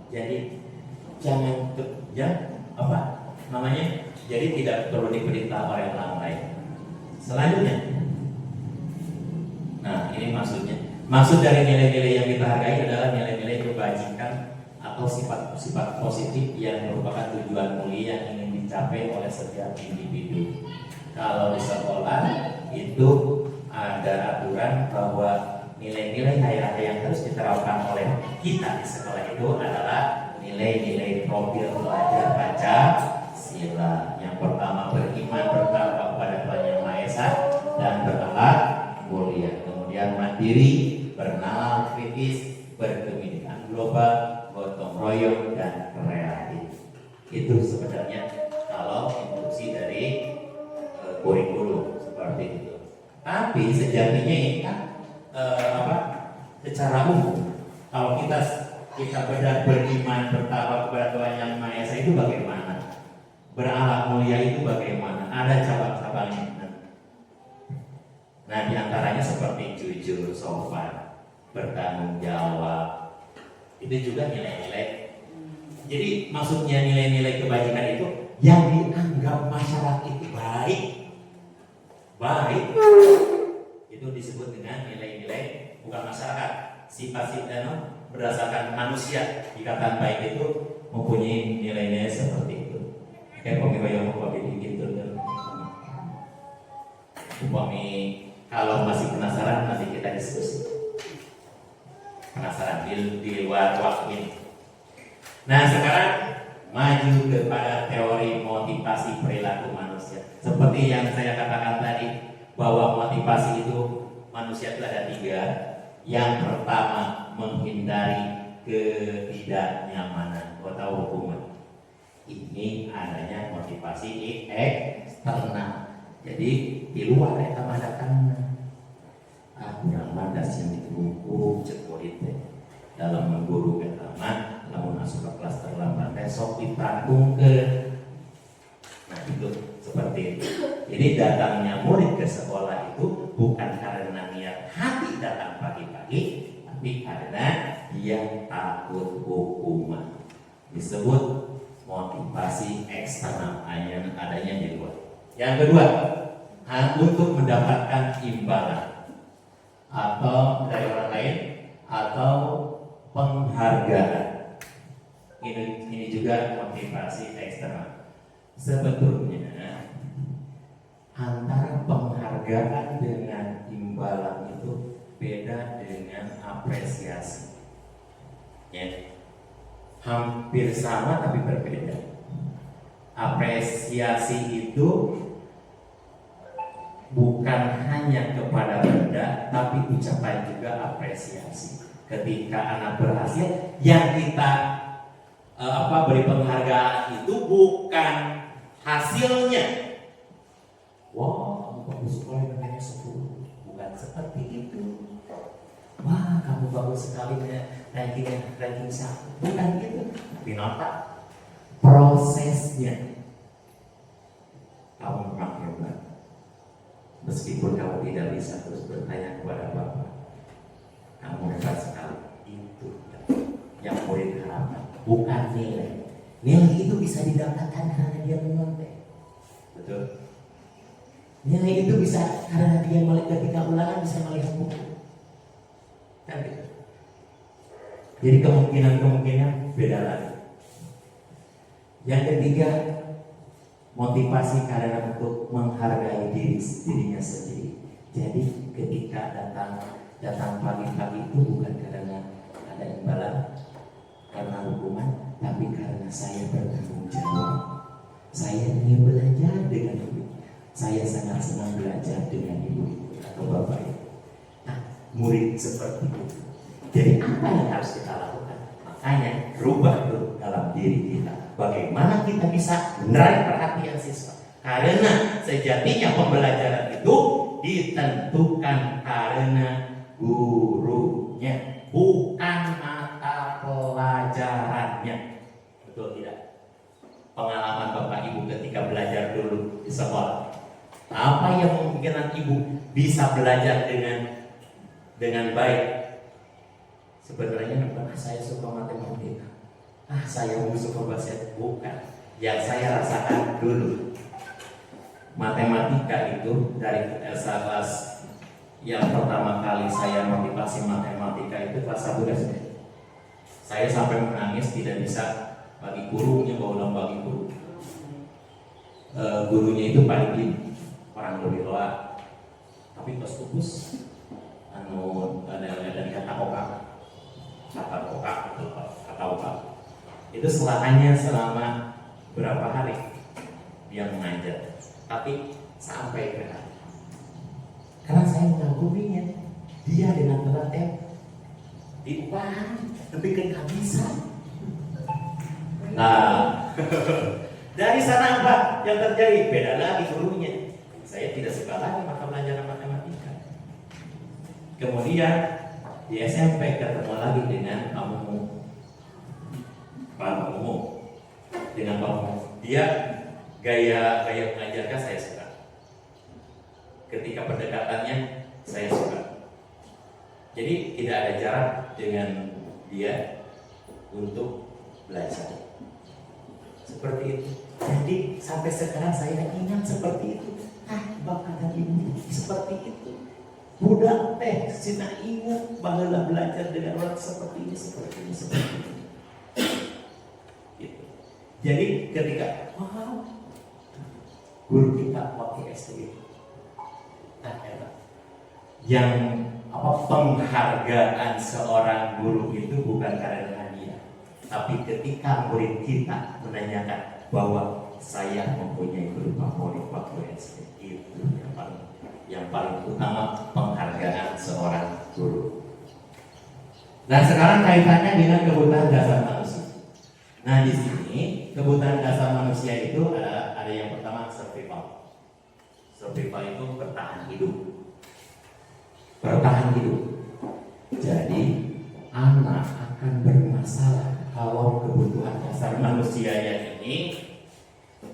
Jadi jangan jadi tidak perlu diperintah oleh orang lain. Selanjutnya, nah ini maksud dari nilai-nilai yang kita hargai adalah nilai-nilai kebajikan atau sifat-sifat positif yang merupakan tujuan mulia yang ingin dicapai oleh setiap individu. Kalau di sekolah itu ada aturan bahwa nilai-nilai yang harus diterapkan oleh kita di sekolah itu adalah nilai-nilai profil pelajar Pancasila. Yang pertama, beriman bertakwa kepada Tuhan Yang Maha Esa dan berakhlak mulia. Kemudian mandiri, bernalar kritis, berkebinekaan global, gotong royong dan kreatif. Itu sebenarnya kalau instruksi dari kurikulum seperti itu. Tapi sejatinya ini kan secara umum kalau kita benar beriman bertakwa kepada Tuhan Yang Maha Esa itu bagaimana? Berakhlak mulia itu bagaimana? Ada cabang-cabangnya. Nah, diantaranya seperti jujur, sopan, bertanggung jawab. Itu juga nilai-nilai. Jadi maksudnya nilai-nilai kebajikan itu yang dianggap masyarakat itu baik. Itu disebut dengan nilai-nilai bukan masyarakat, sifat-sifat berdasarkan manusia. Dikatakan baik itu mempunyai nilai-nilai seperti itu. Kayak pemimpin yang mau gitu kan. Kalau masih penasaran nanti kita diskusi. Penasaran di luar waktu ini. Nah, sekarang maju kepada teori motivasi perilaku manusia. Seperti yang saya katakan tadi, bahwa motivasi itu manusia itu ada 3. Yang pertama, menghindari ketidaknyamanan atau hukuman. Ini adanya motivasi eksternal. Jadi di luar kita madakan kurang mandas yang dituku cekolit dalam mengguru agama, lamun masuk ke kelas terlambat besok ditanggung ke. Nah itu seperti itu. Jadi datangnya murid ke sekolah itu bukan karena niat hati datang pagi-pagi, tapi karena dia takut hukuman. Disebut motivasi eksternal adanya di luar. Yang kedua, untuk mendapatkan imbalan atau dari orang lain atau penghargaan. Ini juga motivasi eksternal. Sebetulnya antara penghargaan dengan imbalan itu beda dengan apresiasi. Ya. Hampir sama tapi berbeda. Apresiasi itu bukan hanya kepada benda, tapi ucapan juga apresiasi. Ketika anak berhasil, yang kita beri penghargaan itu bukan hasilnya. Wah, kamu bagus sekali nilainya 10. Bukan seperti itu. Wah, kamu bagus sekali ranking 1. Bukan gitu. Tapi nota prosesnya. Kamu memang hebat. Meskipun kamu tidak bisa terus bertanya kepada Bapak, kamu hebat sekali. Itu yang murid harapkan, bukan nilai. Nilai itu bisa didapatkan karena dia menyontek. Betul. Nilai itu bisa karena dia ketika ulangan bisa melihat buku. Kan gitu. Jadi kemungkinan beda lagi. Yang ketiga, motivasi karena untuk menghargai dirinya sendiri. Jadi ketika datang pagi-pagi itu bukan karena ada imbalan, karena hukuman, tapi karena saya bertanggung jawab. Saya ingin belajar dengan ibu. Saya sangat senang belajar dengan ibu atau bapak itu. Nah, murid seperti itu. Jadi apa yang harus kita lakukan? Makanya rubah itu dalam diri kita. Bagaimana kita bisa menarik perhatian siswa? Karena sejatinya pembelajaran itu ditentukan karena gurunya, bukan mata pelajarannya. Betul tidak? Pengalaman Bapak Ibu ketika belajar dulu di sekolah, apa yang memungkinkan Ibu bisa belajar dengan baik? Sebenarnya bukan saya suka matematika, saya suka bahasa, bukan. Yang saya rasakan dulu matematika itu dari kelas yang pertama kali saya motivasi matematika itu kelas 1 SD. Saya sampai menangis tidak bisa bagi gurunya, bawa bagi guru. Gurunya itu Pak Ibu, orang lebih tua, tapi pas kubus, ada kata kokak. Itu hanya selama berapa hari dia mengajar, tapi sampai ke hati. Karena saya mengaguminya, dia dengan telaten diupah lebih kehabisan. Nah, dari sana apa yang terjadi? Beda lagi gurunya. Saya tidak suka lagi mata pelajaran matematika. Kemudian di SMP ketemu lagi dengan Pak Mumu. Dengan Pak Mumu. Dia gaya mengajarkan saya suka. Ketika pendekatannya saya suka. Jadi tidak ada jarak dengan dia untuk belajar. Seperti itu. Jadi sampai sekarang saya ingat seperti itu. Bapak dan Ibu seperti itu. Budak teh sina ingat bahwa belajar dengan orang seperti ini. Gitu. Jadi ketika guru kita waktu SD yang penghargaan seorang guru itu bukan karena dia, tapi ketika murid kita menanyakan bahwa saya mempunyai guru favorit waktu SD, itu yang paling utama, penghargaan seorang guru. Nah, sekarang kaitannya dengan kebutuhan dasar manusia. Nah, di sini kebutuhan dasar manusia itu ada yang pertama survival. Survival itu bertahan hidup. Jadi anak akan bermasalah kalau kebutuhan dasar manusianya ini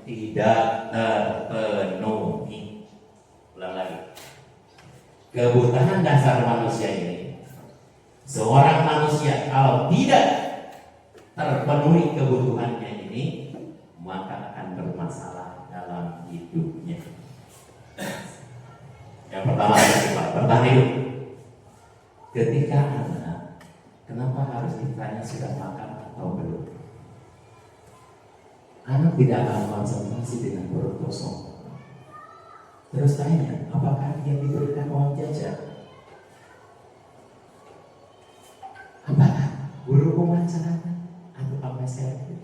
tidak terpenuhi. Ulang lagi. Kebutuhan dasar manusia ini, seorang manusia kalau tidak terpenuhi kebutuhannya ini, maka akan bermasalah dalam hidupnya. Yang pertama, bertahan hidup. Ketika anak, kenapa harus ditanya sudah makan atau belum? Anak tidak akan konsentrasi dengan perut kosong. Terus tanya, apakah dia diberikan uang jajan? Apakah guru mewawancarakan atau apa servis?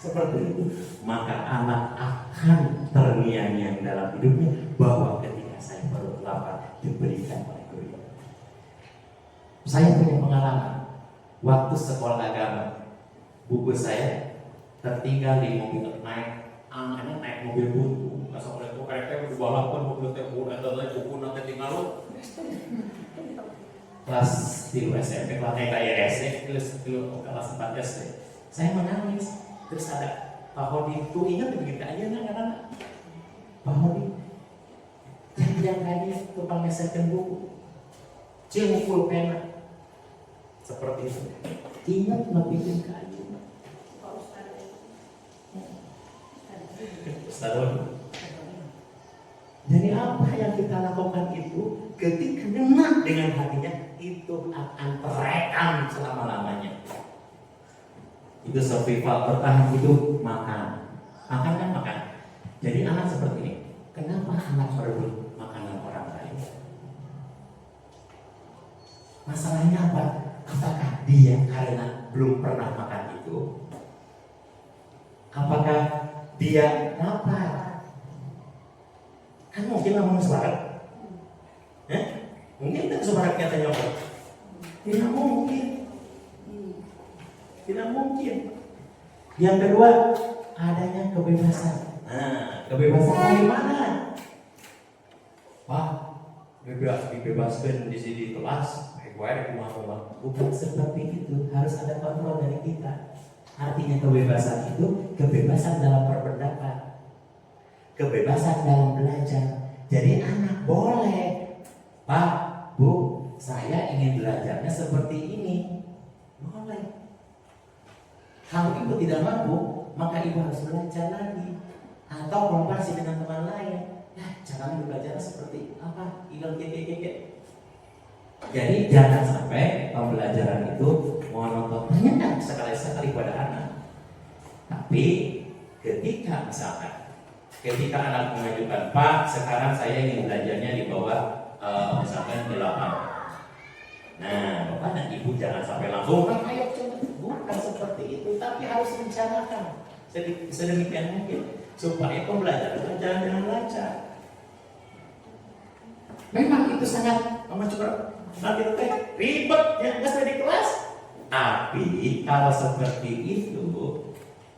Seperti itu, maka anak akan terngiang-ngiang dalam hidupnya bahwa ketika saya perut lapar diberikan oleh guru. Saya punya pengalaman waktu sekolah agama, buku saya tertinggal di mobil naik mobil buntu. Asal oleh itu kayak balapan mobil teh bukan ada buku nanti tinggal. kelas 3 SMP, kelas SD, terus kelas 4 SD. Saya menangis. Terus ada Pak Hodi itu ingat begitu aja kan? Pak Hodi yang tadi tukang ngesetkan buku, cengkul pena, seperti itu. Ingat bikin kayu. Ustaz. Jadi apa yang kita lakukan itu ketika kena dengan hatinya itu akan terekam selama-lamanya. Itu survival, bertahan hidup, makan kan makan. Jadi anak seperti ini. Kenapa anak merebut makanan orang lain? Masalahnya apa? Apakah dia karena belum pernah makan itu? Apakah dia lapar? Kan mungkin ngomong suara. Mungkin tak suara katanya apa? Tidak mungkin. Tidak mungkin. Yang kedua, adanya kebebasan. Nah, kebebasan dari mana? Pak, dibebaskan di sini kelas, bukan seperti itu. Harus ada kontrol dari kita. Artinya kebebasan itu kebebasan dalam berpendapat, kebebasan dalam belajar. Jadi anak boleh, Pak, Bu, saya ingin belajarnya seperti ini, boleh. Kalau ibu tidak mampu, maka ibu harus belajar lagi atau komparasi dengan teman lain. Jangan belajar seperti apa, ilang keke. Jadi jangan sampai pembelajaran itu monoton hanya sekali-sekali pada anak. Tapi ketika anak mengajukan, Pak, sekarang saya ingin belajarnya di bawah misalkan 8. Nah, Bapak dan Ibu jangan sampai langsung ayo coba. Bukan seperti itu, tapi harus rencanakan sedemikian mungkin supaya pembelajaran berjalan dengan lancar. Memang itu sangat memacu nanti ribet yang biasa di kelas. Tapi kalau seperti itu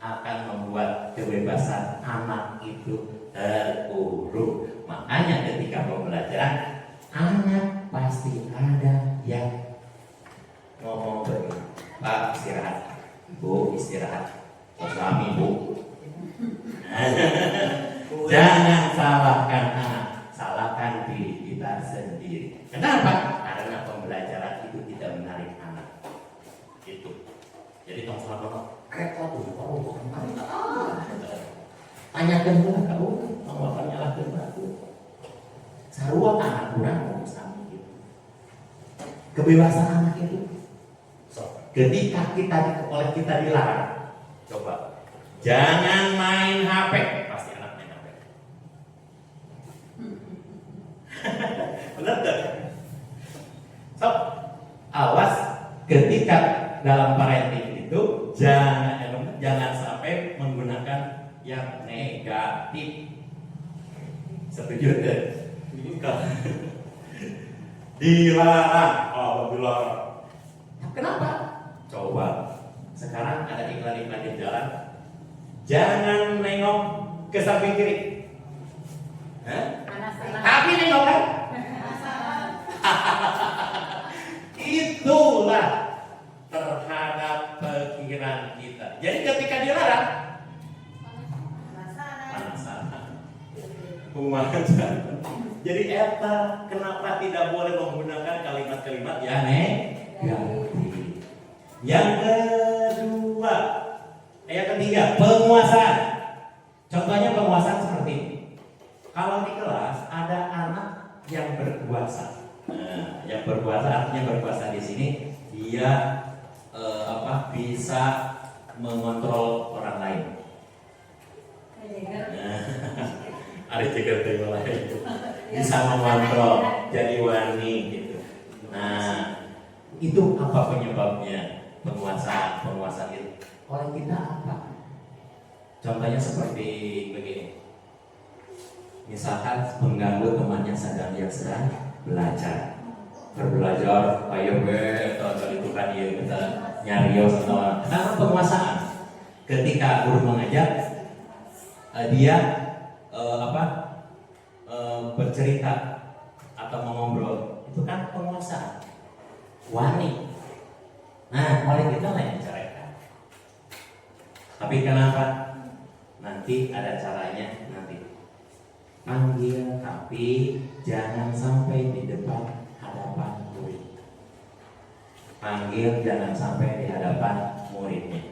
akan membuat kebebasan anak itu teruruk. Makanya ketika pembelajaran anak pasti ada yang ngomong begini, Pak istirahat, Bu istirahat, suami Bu. Jangan salahkan anak, salahkan diri kita sendiri. Kenapa? Karena pembelajaran itu tidak menarik anak. Itu. Jadi tong salah kereta tuh, tanyakan pula kau, mau nyalahkan aku. Sarua anak kurang mau sama gitu. Kebebasan anak itu. Ketika kita dilarang, coba jangan main HP, pasti anak main HP. Benar tak? So, awas ketika dalam parenting itu jangan sampai menggunakan yang negatif. Setuju tak? Dilarang, dilarang. Kenapa? Coba sekarang ada iklan-iklan di jalan, jangan nengok ke samping kiri. Tapi nengok kan? Itulah terhadap pikiran kita. Jadi ketika dilarang, penasaran. Jadi eta kenapa tidak boleh menggunakan kalimat-kalimat yang negatif. Yang ketiga, penguasaan. Contohnya penguasaan seperti ini. Kalau di kelas ada anak yang berkuasa. Nah, yang berkuasa artinya berkuasa di sini dia bisa mengontrol orang lain. Ada juga terima lain bisa mengontrol jadi wani gitu. Nah, itu apa penyebabnya? Penguasaan itu oleh kita apa? Contohnya seperti begini. Misalkan pengganggu temannya yang sedang belajar. Berbelajar, ayo atau itu kan kita nyarios atau karena penguasaan. Ketika guru mengajar, dia bercerita atau mengobrol, itu kan penguasaan. wani. Nah, oleh kita lain caranya. Tapi kenapa? Nanti ada caranya nanti. Panggil, tapi jangan sampai di depan hadapan murid. Panggil jangan sampai di hadapan muridnya.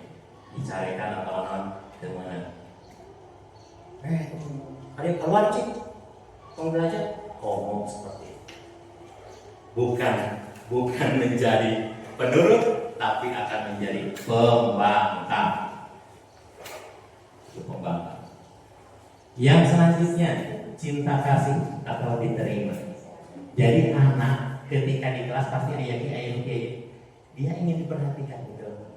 Dicarikan atau non temenan. Ada keluar sih, mau belajar, ngomong seperti itu. Bukan menjadi penurut, tapi akan menjadi pembangkang. Itu pembangkang. Yang selanjutnya cinta kasih atau diterima. Jadi anak ketika di kelas pasti ayah dia ingin diperhatikan gitu.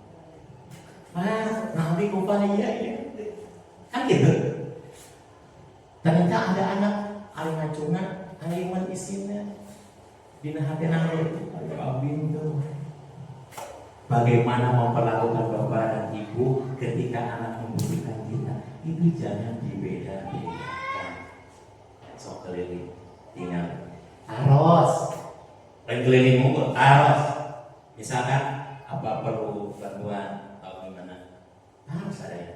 Nanti kupaya kan gitu. Ternyata ada anak aling ngacungan, aling isinya dina hati nangis, abin tuh. Bagaimana memperlakukan bapak dan ibu ketika anak membutuhkan kita, itu jangan dibeda-bedakan. Sok keliling, tinggal aros, lain keliling mungkul, aros. Misalkan apa perlu bantuan atau gimana, harus ada ya.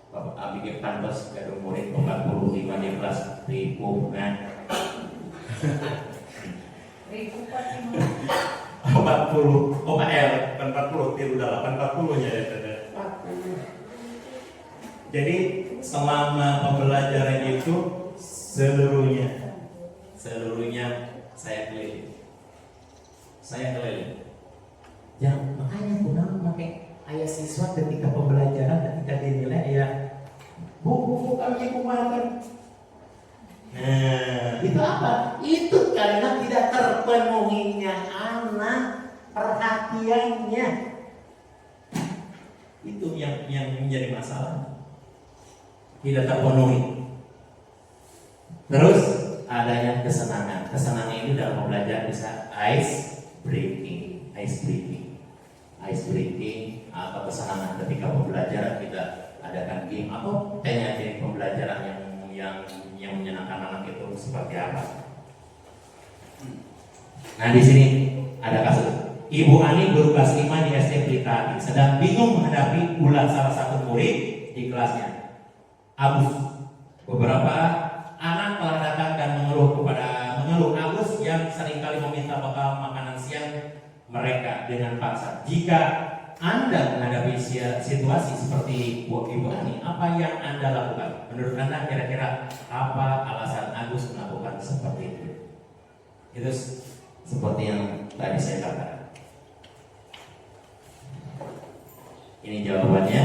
Bapak abis pantas gadung murid 45 di kelas ribu kan. 40 OKL 40 tiru 840 nya ya. Jadi selama pembelajaran itu seluruhnya saya keliling. Ya makanya guna pakai ayah siswa ketika pembelajaran ketika dinilai ayah bu kami kumakan. Nah, itu apa? Itu karena tidak terpenuhinya anak perhatiannya. Itu yang menjadi masalah. Tidak terpenuhi. Terus adanya kesenangan. Kesenangan itu dalam pembelajaran bisa ice breaking atau kesenangan ketika pembelajaran kita adakan game atau teknik pembelajaran yang menyenangkan anak itu seperti apa. Nah di sini ada kasus Ibu Ani guru kelas 5 di SD Pelitari sedang bingung menghadapi ulah salah satu murid di kelasnya. Agus. Beberapa anak telah datang dan mengeluh Agus yang seringkali meminta bekal makanan siang mereka dengan paksa. Jika Anda menghadapi situasi seperti Ibu Ani, apa yang Anda lakukan? Menurut Anda kira-kira apa alasan Agus melakukan seperti itu? Itu seperti yang tadi saya katakan. Ini jawabannya.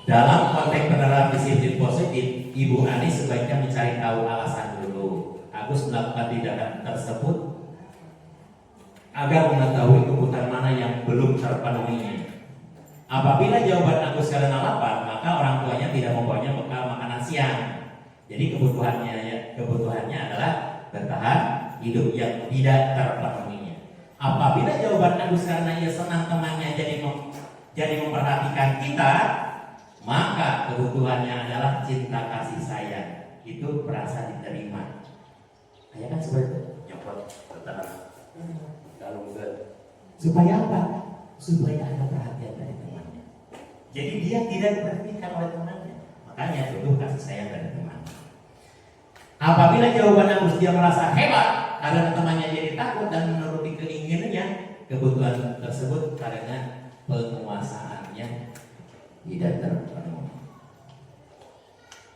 Dalam konteks penerapan disiplin positif, Ibu Ani sebaiknya mencari tahu alasan dulu. Agus melakukan tindakan tersebut agar mengetahui kebutuhan mana yang belum terpenuhinya. Apabila jawaban Agus karena lapar, maka orang tuanya tidak membawanya bekal makanan siang. Jadi kebutuhannya adalah bertahan hidup yang tidak terpenuhinya. Apabila jawaban Agus karena ia senang temannya jadi memperhatikan kita, maka kebutuhannya adalah cinta kasih sayang. Itu merasa diterima. Ayah kan seperti itu. Nyopot bertahan. Supaya apa? Supaya ada perhatian dari temannya. Jadi dia tidak diperhatikan oleh temannya. Makanya butuh kasih sayang dari temannya. Apabila jawaban Agus dia merasa hebat karena temannya jadi takut dan menuruti keinginannya, kebutuhan tersebut karena penguasaannya tidak terpenuhi.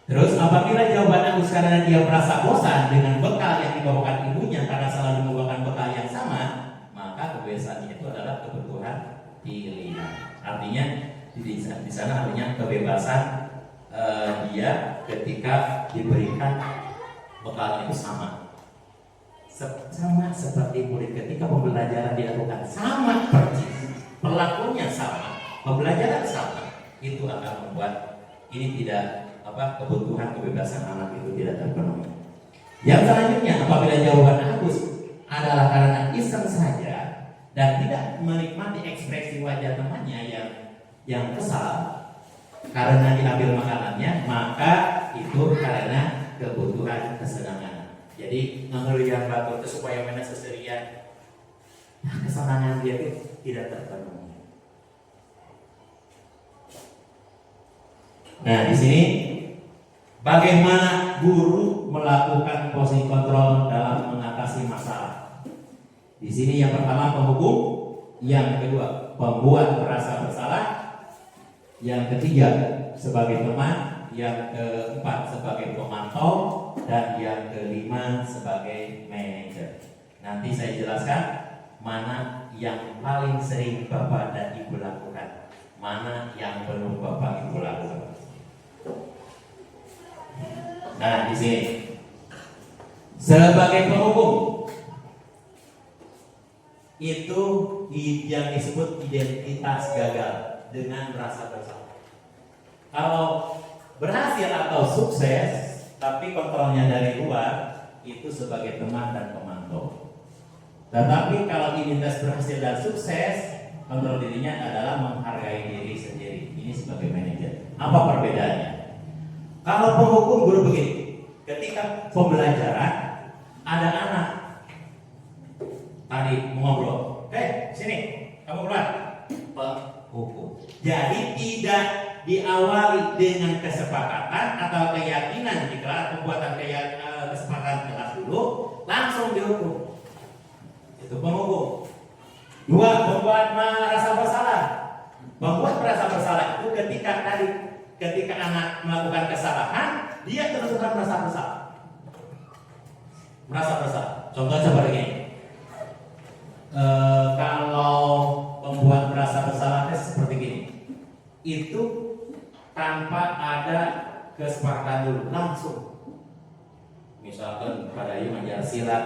Terus apabila jawaban Agus karena dia merasa bosan dengan bekal yang dibawakan ibunya karena selalu membawakan bekal yang sama, maka kebiasaannya itu adalah kebutuhan pilihan. Artinya di sana artinya kebebasan dia ketika diberikan bekal itu sama seperti murid ketika pembelajaran dilakukan sama persis, perlakuannya sama, pembelajaran sama, itu akan membuat ini tidak kebutuhan kebebasan anak itu tidak terpenuhi. Yang selanjutnya, apabila jawaban Agus adalah karena iseng saja dan tidak menikmati ekspresi wajah temannya yang kesal karena diambil makanannya, maka itu karena kebutuhan kesenangan. Jadi mengeluh yang batu itu supaya mana seserian kesenangan dia itu tidak terpenuhi. Nah, di sini bagaimana guru melakukan posisi kontrol dalam mengatasi masalah. Di sini yang pertama penghukum, yang kedua pembuat merasa bersalah, yang ketiga sebagai teman, yang keempat sebagai pemantau, dan yang kelima sebagai manajer. Nanti saya jelaskan mana yang paling sering Bapak dan Ibu lakukan, mana yang belum Bapak Ibu lakukan. Nah, di sini sebagai penghukum itu yang disebut identitas gagal dengan merasa bersalah. Kalau berhasil atau sukses tapi kontrolnya dari luar, itu sebagai teman dan pemantau. Tetapi kalau identitas berhasil dan sukses, kontrol dirinya adalah menghargai diri sendiri. Ini sebagai manajer. Apa perbedaannya? Kalau penghukum guru begini, ketika pembelajaran ada anak tadi ngobrol, sini kamu keluar, penghukum. Jadi tidak diawali dengan kesepakatan atau keyakinan di kelas, pembuatan kesepakatan kelas dulu, langsung dihukum. Itu penghukum. Dua, membuat merasa bersalah. Membuat merasa bersalah itu ketika anak melakukan kesalahan, dia terus-terusan merasa bersalah. Merasa bersalah. Contoh seperti ini. Kalau membuat merasa bersalah seperti gini, itu tanpa ada kesepakatan dulu, langsung. Misalkan pada yang mengajar silat,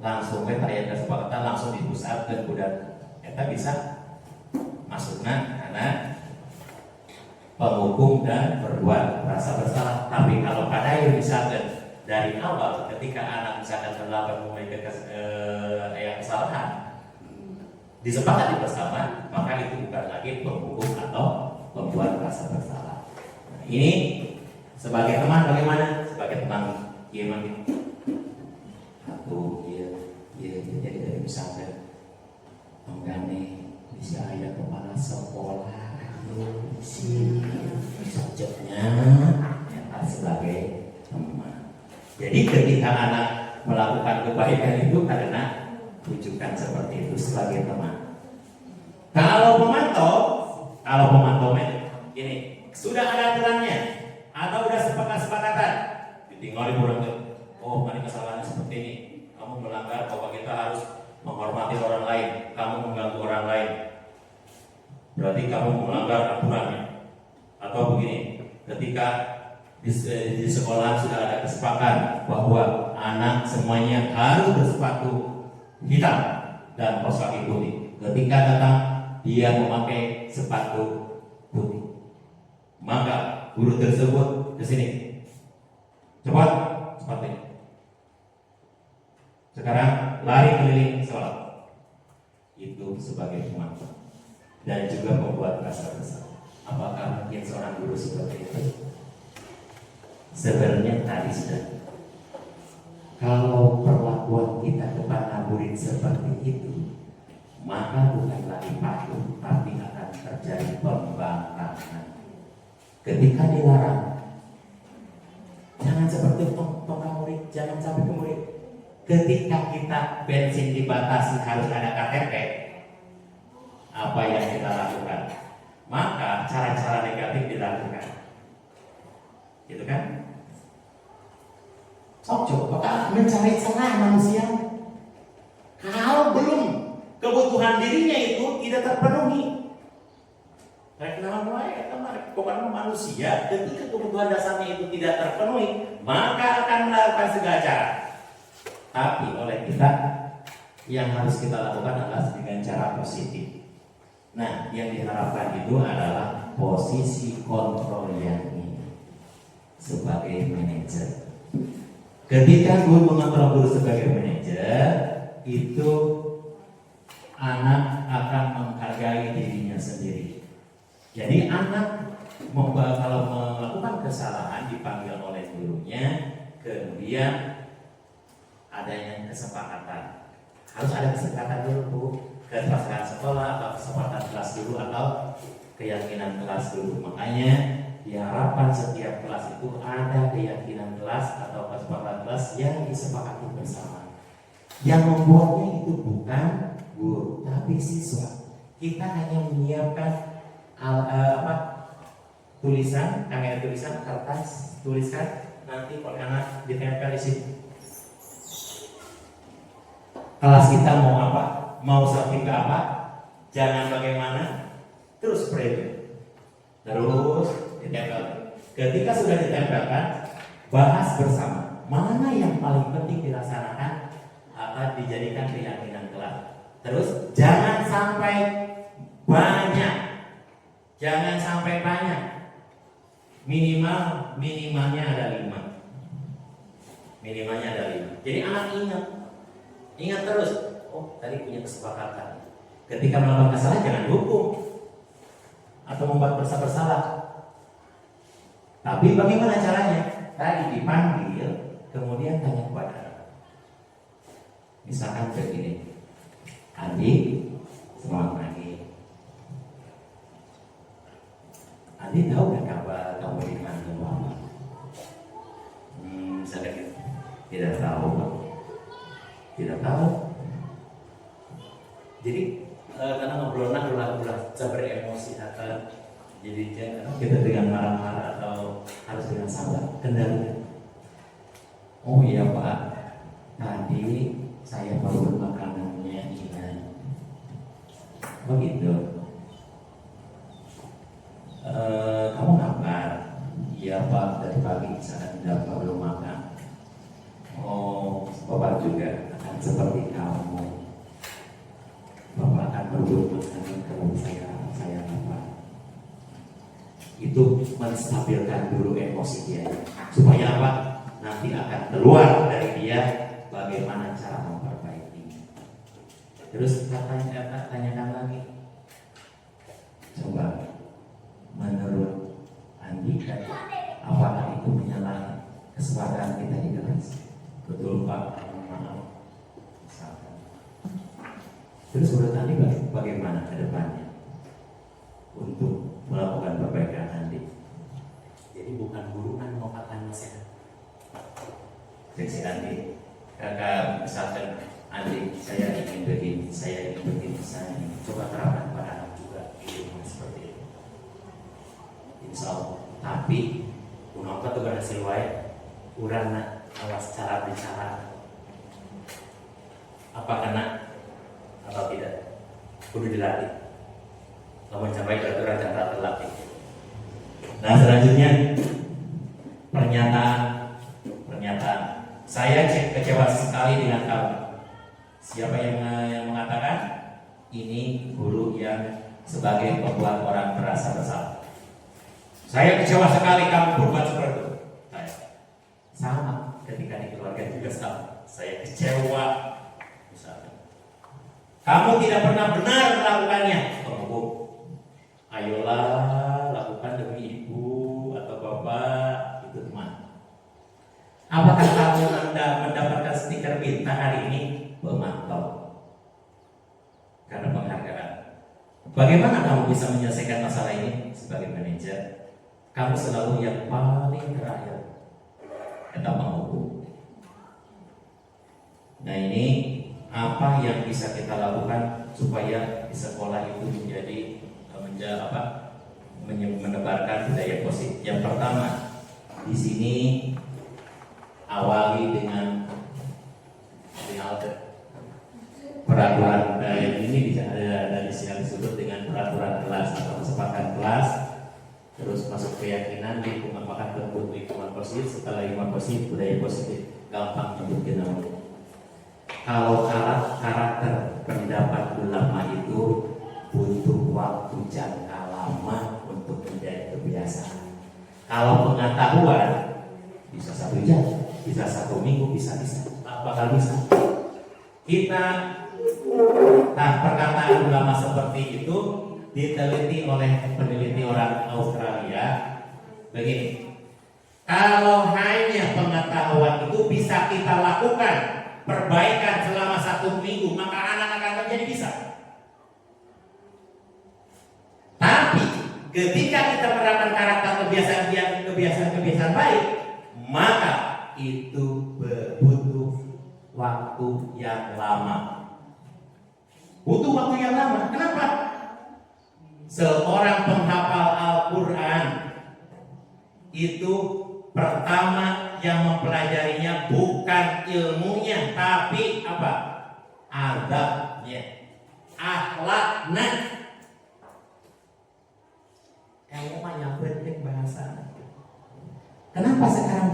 langsung kita ada kesepakatan langsung dipusat dan budak kita bisa masuknya karena penghukum dan berbuat merasa bersalah. Tapi kalau pada yang misalkan dari awal ketika anak misalkan melakukan yang kesalahan disepakati bersama, maka itu bukan lagi penghukum atau pembuat merasa bersalah. Nah, ini sebagai teman bagaimana? Sebagai teman gimana? Aku jadi dari misalkan menggane bisa ayah kepala sekolah si subjeknya ya, sebagai teman. Jadi ketika anak melakukan kebaikan itu karena rujukan seperti itu sebagai teman. Kalau pemantau ini sudah ada aturannya atau sudah sepakatan, ditinggali pulang tuh. Oh, ini kesalahannya seperti ini. Kamu melanggar bahwa kita harus menghormati orang lain. Kamu mengganggu orang lain. Berarti kamu melanggar aturannya. Atau begini, ketika di sekolah sudah ada kesepakatan bahwa anak semuanya harus bersepatu hitam dan kaos kaki putih. Ketika datang dia memakai sepatu putih, maka guru tersebut ke sini. Cepat, seperti ini. Sekarang lari keliling sekolah. Itu sebagai pemantau dan juga membuat rasa bersalah. Apakah mungkin seorang guru seperti itu? Sebenarnya tadi sudah. Kalau perlakuan kita kepada murid seperti itu, maka bukan lagi patuh, tapi akan terjadi pembangkangan. Ketika dilarang, jangan seperti tongkang murid, jangan sampai ke murid. Ketika kita bensin dibatasi harus ada KTP, apa yang kita lakukan? Maka cara-cara negatif dilakukan, gitu kan? Coba mencari celah manusia. Kalau belum kebutuhan dirinya itu tidak terpenuhi, pokoknya manusia ketika kebutuhan dasarnya itu tidak terpenuhi, maka akan melakukan segala cara. Tapi oleh kita yang harus kita lakukan adalah dengan cara positif. Nah, yang diharapkan itu adalah posisi kontrol yang ini sebagai manajer. Ketika guru mengontrol guru sebagai manajer, itu anak akan menghargai dirinya sendiri. Jadi anak kalau melakukan kesalahan dipanggil oleh gurunya, kemudian adanya kesepakatan Harus ada kesepakatan dulu Bu, kesepakatan sekolah atau kesepakatan kelas dulu atau keyakinan kelas dulu. Makanya diharapkan setiap kelas itu ada keyakinan kelas atau kesepakatan kelas yang disepakati bersama. Yang membuatnya itu bukan guru tapi siswa. Kita hanya menyiapkan tulisan, kertas, tuliskan, nanti oleh anak ditempel di sini. Kelas kita mau apa? Mau serving ke apa? Jangan bagaimana? Terus preview. Terus ditempel. Ketika sudah ditempelkan, bahas bersama. Mana yang paling penting dilaksanakan akan dijadikan keyakinan kelas. Terus jangan sampai banyak. Jangan sampai banyak. Minimalnya ada 5. Minimalnya ada 5. Jadi anak ingat terus. Oh, tadi punya kesepakatan. Ketika melakukan kesalahan jangan dihukum atau membuat bersalah. Tapi bagaimana caranya? Tadi dipanggil, kemudian tanya kepada. Misalkan begini, Adik, selamat pagi. Adik tahu nggak kabar kamu dipanggil Bapak? Saya tidak tahu, Pak. Tidak tahu. Jadi karena ngobrolnya udah campur emosi atau jadi kita dengan marah-marah atau harus dengan sabar kendalikan. Oh iya Pak, tadi saya baru makanannya ini. Begitu. Kamu ngapain? Iya Pak, dari pagi saya tidak belum makan. Oh, Bapak juga akan seperti kamu. Bapak akan berbuat makanan kalau saya lapar. Itu menstabilkan dulu emosi dia, supaya apa? Nanti akan keluar dari dia bagaimana cara memperbaiki. Terus tanyakan lagi. Coba menurut Andika, apakah itu menyalahi kesepakatan kita di kelas? Betul Pak, maaf. Misalkan. Terus menurut Andi bagaimana ke depannya untuk melakukan perbaikan Andi? Jadi bukan guru kan mau katanya sehat. Jadi Andi, kakak misalkan Andi, saya ingin begini, saya ingin coba terapkan pada anak juga ilmu seperti itu. Insya Allah. Tapi kenapa tuh berhasil wae? Urana awas cara bicara. Apa kena atau tidak? Kudu dilatih. Kamu sampai peraturan cara terlatih. Nah selanjutnya pernyataan. Saya kecewa sekali dengan kamu. Siapa yang mengatakan? Ini guru yang sebagai pembuat orang merasa bersalah. Saya kecewa sekali kamu berbuat seperti itu. Sama ketika di keluarga juga sama. Saya kecewa. Misalnya, kamu tidak pernah benar melakukannya. Penghukum. Ayolah lakukan demi ibu atau bapak itu teman. Apakah kamu mendapatkan stiker bintang hari ini? Pemantau. Karena penghargaan. Bagaimana kamu bisa menyelesaikan masalah ini sebagai manajer? Kamu selalu yang paling terakhir. Kita menghukum. Nah ini apa yang bisa kita lakukan supaya di sekolah itu menebarkan budaya positif. Yang pertama, di sini awali dengan peraturan ini bisa ada yang disebut dengan peraturan kelas atau kesepakatan kelas. Terus masuk keyakinan, lingkungan makan tersebut lingkungan positif. Setelah lingkungan positif, budaya positif. Gampang nyebutin namanya. Kalau karakter pendapat ulama itu butuh waktu jangka lama untuk menjadi kebiasaan. Kalau pengetahuan bisa 1 jam, bisa 1 minggu, bisa. Apakah bisa? Perkataan ulama seperti itu diteliti oleh peneliti orang Australia. Begini, kalau hanya pengetahuan itu bisa kita lakukan perbaikan selama 1 minggu, maka maka itu butuh waktu yang lama. Butuh waktu yang lama. Kenapa? Seorang penghafal Al-Quran itu pertama yang mempelajarinya bukan ilmunya, tapi apa? Adabnya, akhlaknya. Kayaknya banyak berbeda bahasa. Kenapa sekarang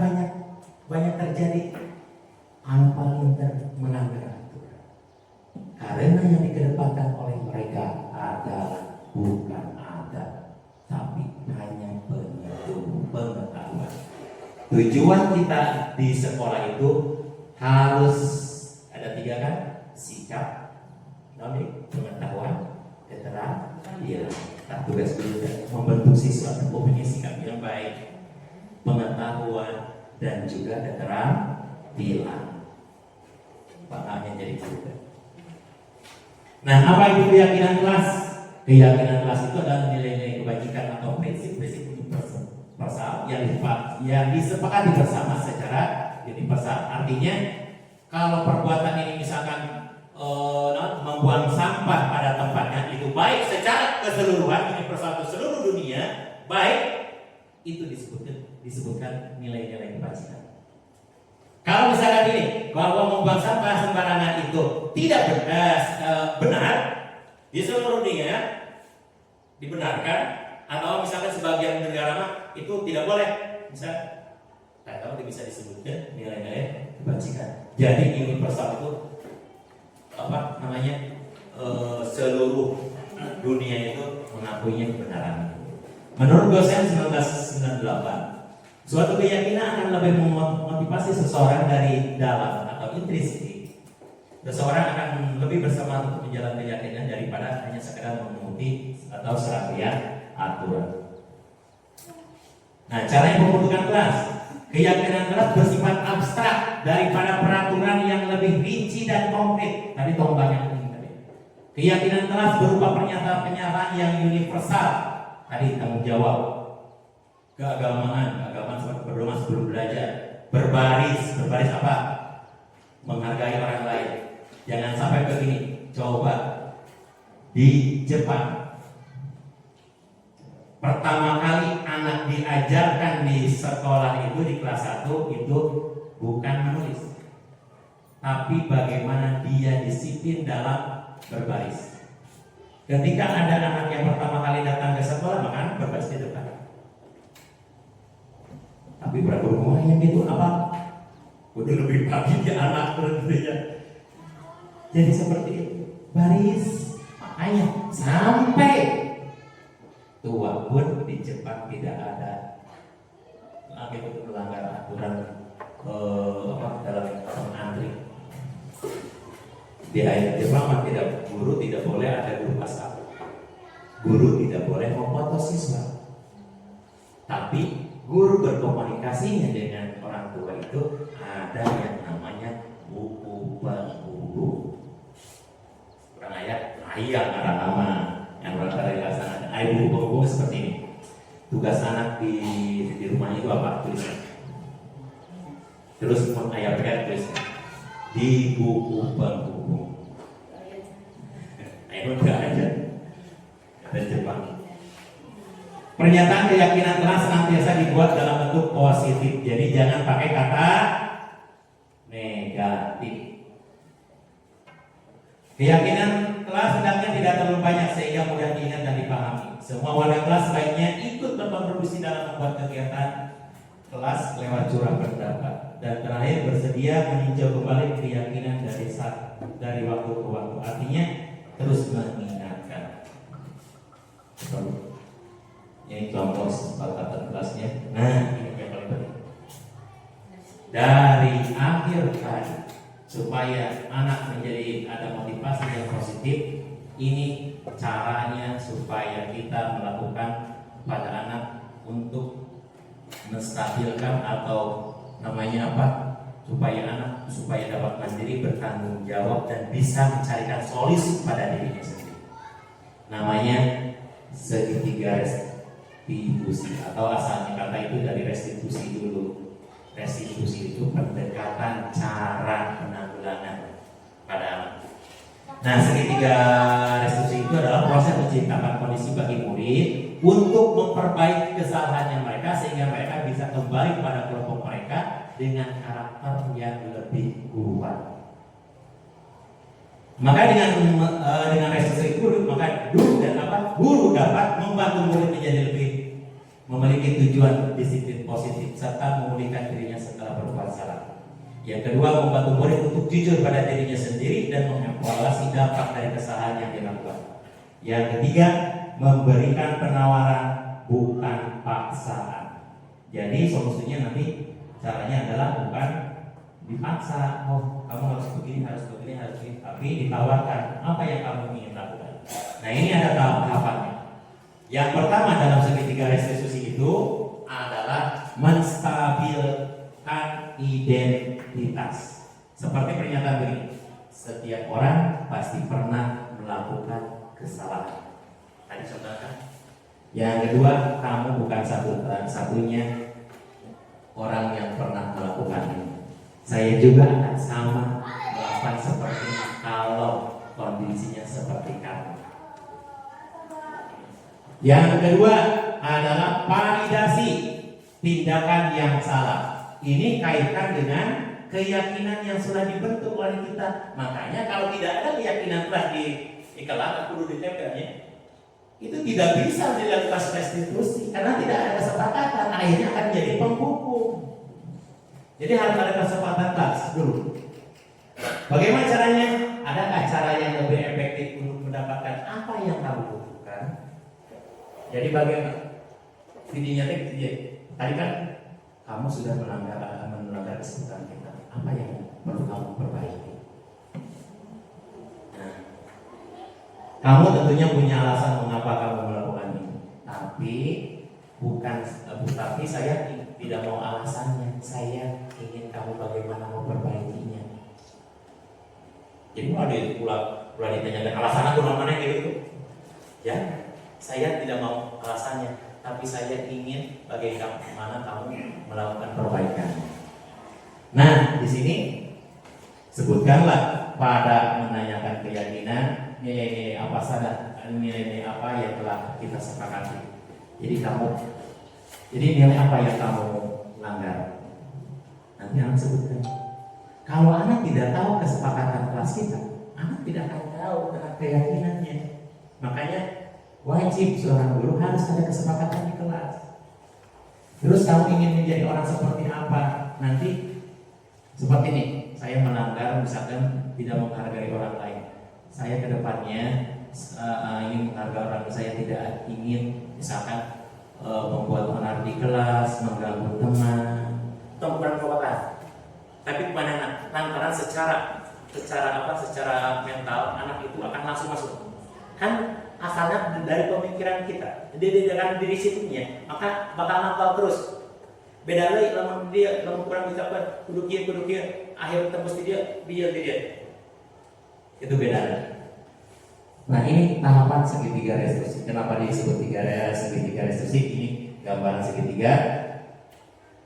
banyak terjadi hal-hal yang melanggar aturan? Karena yang dikedepankan oleh mereka adalah bukan adab, tapi hanya pengetahuan. Tujuan kita di sekolah itu harus ada 3 kan? Sikap, pengetahuan, keterampilan. Tugas dulu membentuk siswa mempunyai sikap yang baik, pengetahuan, dan juga keterampilan. Pahamnya jadi juga. Nah, apa itu keyakinan kelas? Keyakinan kelas itu adalah nilai-nilai kebajikan atau prinsip-prinsip universal yang disepakati bersama secara universal. Artinya, kalau perbuatan ini misalkan membuang sampah pada tempatnya itu baik secara keseluruhan, universal ke seluruh dunia, baik, itu disebutkan nilai-nilai kebajikan. Kalau misalkan ini bahwa membuang sampah sembarangan itu tidak benar di seluruh dunia dibenarkan, atau misalkan sebagian negara itu tidak boleh, kalau bisa disebutkan nilai-nilai kebajikan. Jadi universal itu seluruh dunia itu mengakuinya kebenaran. Menurut dosen 1998, suatu keyakinan akan lebih memotivasi seseorang dari dalam atau intrinsik. Seseorang akan lebih bersemangat untuk menjalani keyakinan daripada hanya sekedar mengikuti atau serangkaian aturan. Nah, cara yang pembentukan kelas. Keyakinan kelas bersifat abstrak daripada peraturan yang lebih rinci dan konkret. Tadi banyak ini tadi. Keyakinan kelas berupa pernyataan-pernyataan yang universal. Tadi tanggung jawab, keagamaan seperti berdoa sebelum belajar, berbaris apa? Menghargai orang lain. Jangan sampai begini. Coba di Jepang, pertama kali anak diajarkan di sekolah itu di kelas 1 itu bukan menulis, tapi bagaimana dia disiplin dalam berbaris. Ketika ada anak yang pertama kali datang ke sekolah, maka berbaris di depan. Tapi berhubungannya itu apa? Udah lebih pagi dia anak berarti. Jadi seperti itu, baris. Makanya sampai tua pun di Jepang tidak ada lagi melanggar aturan dalam mengantri. Di Jepang tidak, guru tidak boleh ada guru pasal, guru tidak boleh memfoto siswa, tapi guru berkomunikasinya dengan orang tua itu ada yang namanya buku penghubung. Orang ayat karena nama yang berkata dilaksanakan. Buku penghubung seperti ini. Tugas anak di rumahnya itu apa? Tulisan. Terus ayat tulisan di buku penghubung. Ayat enggak aja. Ada Jepang. Pernyataan keyakinan kelas senantiasa dibuat dalam bentuk positif. Jadi jangan pakai kata negatif. Keyakinan kelas hendaknya tidak terlalu banyak sehingga mudah diingat dan dipahami. Semua warga kelas sebaiknya ikut berkontribusi dalam membuat kegiatan kelas lewat curah pendapat. Dan terakhir, bersedia meninjau kembali keyakinan dari waktu ke waktu. Artinya terus mengingatkan. Ini contoh kesepakatan kelasnya. Nah, ini yang paling penting. Dari akhir tadi, supaya anak menjadi ada motivasi yang positif, ini caranya supaya kita melakukan pada anak untuk menstabilkan atau namanya apa? Supaya dapat mandiri, bertanggung jawab dan bisa mencarikan solusi pada dirinya sendiri. Namanya segitiga restitusi, atau asalnya kata itu dari restitusi dulu. restitusi itu pendekatan cara penanggulangan pada anak. Nah, segitiga restitusi itu adalah proses menciptakan kondisi bagi murid untuk memperbaiki kesalahannya mereka sehingga mereka bisa kembali pada kelompok mereka dengan karakter yang lebih kuat. Maka dengan restitusi guru, maka guru dapat membantu murid menjadi lebih memiliki tujuan disiplin positif serta memulihkan dirinya setelah berbuat salah. Yang kedua, membantu murid untuk jujur pada dirinya sendiri dan mengevaluasi dampak dari kesalahan yang dilakukan. Yang ketiga, memberikan penawaran bukan paksaan. Jadi solusinya nanti caranya adalah bukan dipaksa, oh kamu harus begini, tapi ditawarkan apa yang kamu ingin lakukan. Nah, ini ada tahapannya. Yang pertama dalam segitiga restitusi itu adalah menstabilkan identitas. Seperti pernyataan begini, setiap orang pasti pernah melakukan kesalahan. Tadi saudara. Yang kedua, kamu bukan satunya orang yang pernah melakukan ini. Saya juga akan sama melakukan seperti kalau kondisinya seperti kamu. Yang kedua adalah validasi tindakan yang salah. Ini kaitan dengan keyakinan yang sudah dibentuk oleh kita. Makanya kalau tidak ada keyakinan telah dikelar, perlu ditempelnya, itu tidak bisa dilakukan restitusi karena tidak ada kesepakatan. Akhirnya akan jadi penghukum. Jadi harus ada kesempatan kelas dulu. Bagaimana caranya? Adakah cara yang lebih efektif untuk mendapatkan apa yang kamu butuhkan? Jadi bagaimana? Videonya tadi kan kamu sudah melanggar kesepakatan kita. Apa yang perlu kamu perbaiki? Nah, kamu tentunya punya alasan mengapa kamu melakukan ini. Tapi saya tidak mau alasannya. Saya ingin kamu bagaimana memperbaikinya. Jadi kalau ditanyakan alasan aku namanya gitu, ya saya tidak mau alasannya, tapi saya ingin bagaimana kamu melakukan perbaikan. Nah, di sini sebutkanlah pada menanyakan keyakinan nilai-nilai apa yang telah kita sepakati. Jadi nilai apa yang kamu langgar? Nanti anak sebutkan. Kalau anak tidak tahu kesepakatan kelas kita, anak tidak akan tahu tentang keyakinannya. Makanya wajib seorang guru harus ada kesepakatan di kelas. Terus kamu ingin menjadi orang seperti apa? Nanti seperti ini, saya melanggar misalkan tidak menghargai orang lain. Saya kedepannya ingin menghargai orang lain. Saya tidak ingin misalkan membuat onar di kelas, mengganggu teman, atau bukan perbuatan. Tapi kepada anak, lantaran secara mental anak itu akan langsung masuk. Kan asalnya dari pemikiran kita, dengan diri situnya, maka bakal nafal terus. Beda lagi lamun kurang diucapkan kudu kieu, akhir tembus di dia. Itu beda. Nah, ini tahapan segitiga restitusi. Kenapa disebut segitiga restitusi? Ini gambaran segitiga.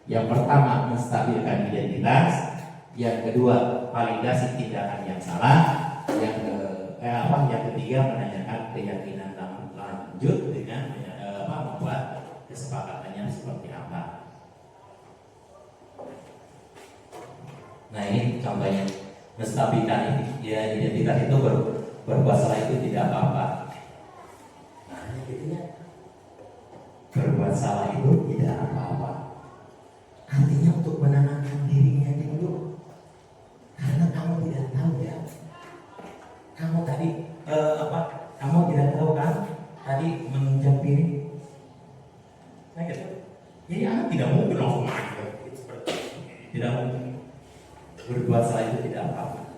Yang pertama, menstabilkan identitas. Yang kedua, validasi tindakan yang salah. Yang ketiga, menanyakan keyakinan lanjut dengan membuat kesepakatannya seperti apa. Nah, ini contohnya. Menstabilkan identitas itu berbuat salah itu tidak apa-apa. Nah, intinya berbuat salah itu tidak apa-apa. Artinya untuk menenangkan dirinya dulu, karena kamu tidak tahu ya. Kamu tadi kamu tidak tahu kan? Tadi menginjak piring. Nah, gitu. Jadi anak tidak mungkin langsung main seperti tidak mungkin. Berbuat salah itu tidak apa-apa.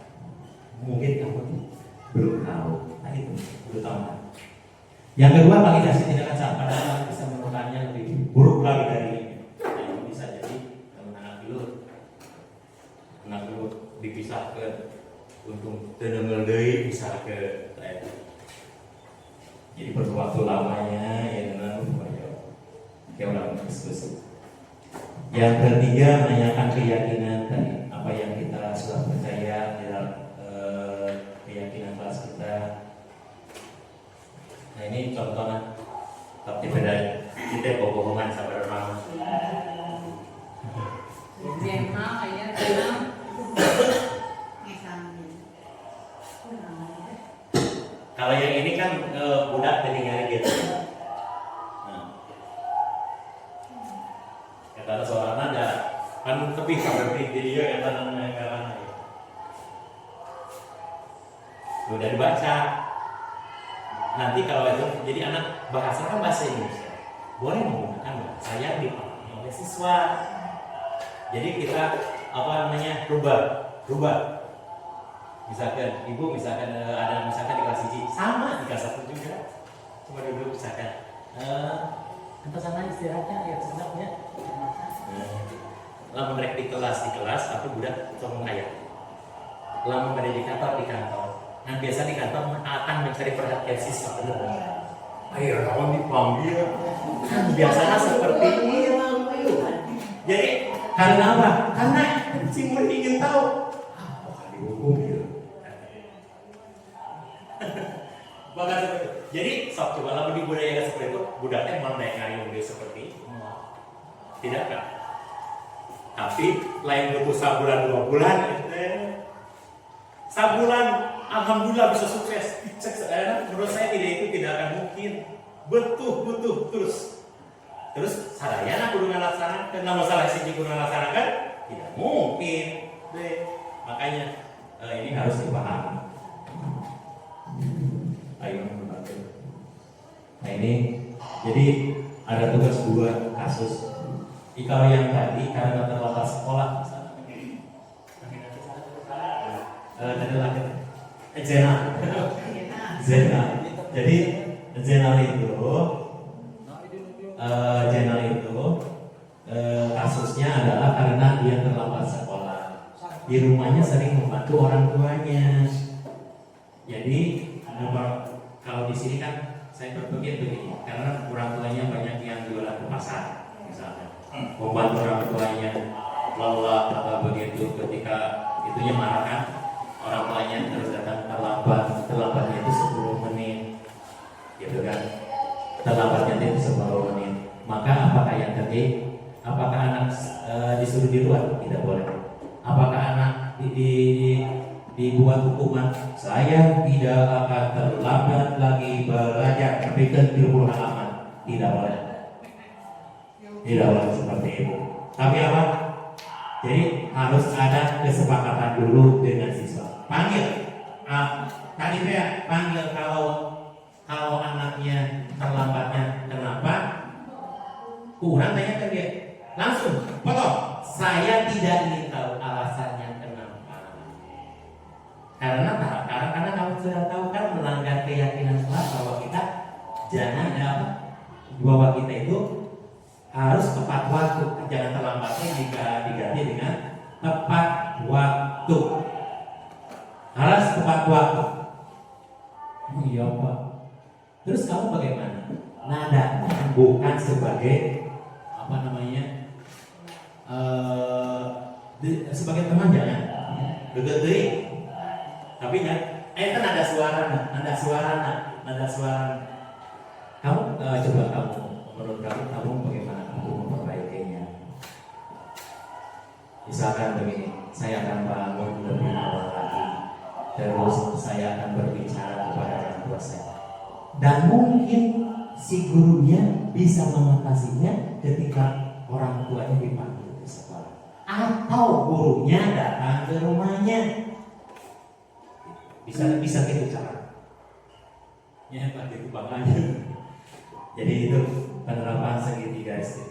Mungkin kamu belum tahu. Nah, itu belum tahu. Yang kedua, validasi tindakan salah. Padahal bisa melakukannya lebih buruk lagi dari ini. Nah, bisa jadi anak dulu dipisahkan untuk tenengel deui bisa ke jadi perlu waktu lamanya ya dengan kayak orang diskusi. Yang ketiga menanyakan keyakinan tadi, apa yang kita sudah percaya dalam keyakinan kelas kita. Nah ini contohnya, tapi beda kita bohongan sama orang. Jema kayak jema. Kalau yang ini kan budak tinggal gitu. Kata seorang ada kan lebih seperti dia yang tanamnya karena sudah dibaca. Nanti kalau itu jadi anak bahasa kan bahasa Indonesia boleh menggunakan bahasa yang dipahami oleh siswa. Jadi kita apa namanya rubah. Misalkan ibu ada misalkan di kelas 1 sama di kelas 1 juga cuma duduk misalkan entah sana istirahatnya ya sebenarnya. Lama mereka di kelas atau budak ngomong ayat. Lama mereka di kantor. Nah biasa di kantor akan mencari perhatian siswa. Ayo kawan dipanggil. Kan biasanya seperti ini. Jadi karena apa? Karena si murid ingin tahu apa dihukum gitu. Bahkan seperti itu. Jadi sok coba lama di budaya seperti itu, budaknya mau naik ngayung dia seperti itu. Tidak kan? Tapi lain butuh sabulan 2 bulan sabulan alhamdulillah bisa sukses. Menurut saya itu tidak akan mungkin. Butuh terus sadayana kudu ngalaksanakeun. Karena masalah siji kudu ngalaksanakeun tidak mungkin. Makanya ini harus dipahami. Ayo membantu. Nah ini jadi ada tugas 2 kasus. Kalau yang tadi karena terlambat sekolah, Zena. Jadi Zena itu kasusnya adalah karena dia terlambat sekolah. Di rumahnya sering membantu orang tuanya. Jadi kalau di sini kan saya berpikir begini, karena orang tuanya banyak yang jualan ke pasar, misalnya. Membantu orang tuanya lelah atau begitu ketika itunya marah kan orang tuanya terus datang terlambatnya itu 10 menit gitu kan, terlambatnya itu 10 menit. Maka apakah yang terjadi? Apakah anak disuruh di luar? Tidak boleh. Apakah anak dibuat hukuman? Saya tidak akan terlambat lagi belajar tapi ke 30 halaman. Tidak boleh. Tidak boleh seperti itu. Tapi apa? Jadi harus ada kesepakatan dulu dengan siswa. Panggil. Tadi saya panggil kalau anaknya terlambatnya kenapa? Kurang tanya ke dia. Langsung potong. Saya tidak ingin tahu alasannya kenapa. Karena kamu sudah tahu kan melanggar keyakinan kelas bahwa kita jangan bahwa kita itu harus tepat waktu, jangan terlambatnya jika diganti dengan tepat waktu. Harus tepat waktu. Oh iya Pak. Terus kamu bagaimana? Nadanya bukan sebagai apa namanya? Sebagai teman jangan degedei. Tapi kan, kan ada suara. Kamu coba kamu. Menurut kamu bagaimana untuk memperbaikinya? Misalkan begini, saya akan bangun lebih awal lagi, terus saya akan berbicara kepada orang tua saya, dan mungkin si gurunya bisa mengatasinya ketika orang tuanya dipanggil ke sekolah, atau gurunya datang ke rumahnya. Bisa gitu cara. Ya, pakai bangannya. Jadi itu penerapan segitiga SD.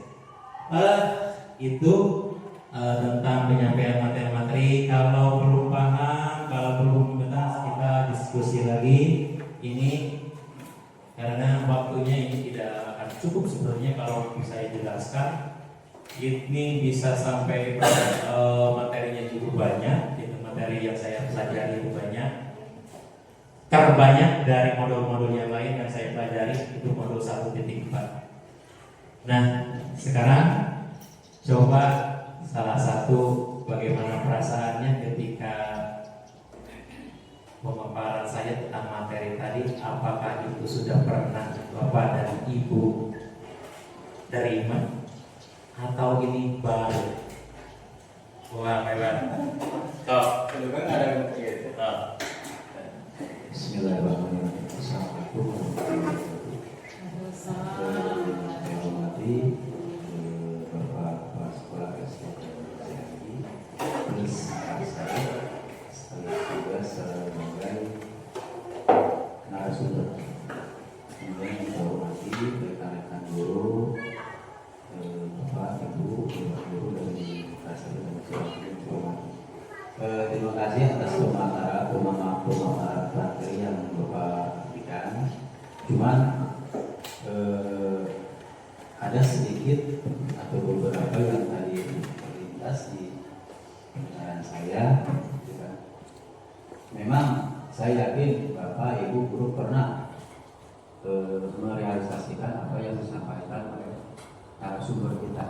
Itu tentang penyampaian materi-materi. Kalau belum paham, kalau belum benar, kita diskusi lagi. Ini karena waktunya ini tidak akan cukup sebenarnya kalau saya jelaskan. Ini bisa sampai materinya cukup banyak. Itu materi yang saya pelajari itu banyak. Terbanyak dari modul-modul yang lain yang saya pelajari itu modul 1.4. Nah, sekarang Coba salah satu bagaimana perasaannya ketika pemaparan saya tentang materi tadi, apakah itu sudah pernah Bapak dan Ibu terima atau ini baru? Wah, hebat. Toh, Dulu kan ada yang begitu. Bismillahirrahmanirrahim. Assalamualaikum warahmatullahi wabarakatuh. Saya hormati Bapak Kepala Sekolah SDN Jati, terus saya sekaligus juga sebagai narasumber. Kemudian saya hormati rekan-rekan guru, Bapak, Ibu, guru dari kelas 1 dan kelas 2. Terima kasih atas pemaparan terakhir yang Bapak berikan. Cuman ada sedikit atau beberapa yang tadi terlintas di penjelasan saya. Memang saya yakin Bapak, Ibu, guru pernah merealisasikan apa yang disampaikan oleh narasumber kita.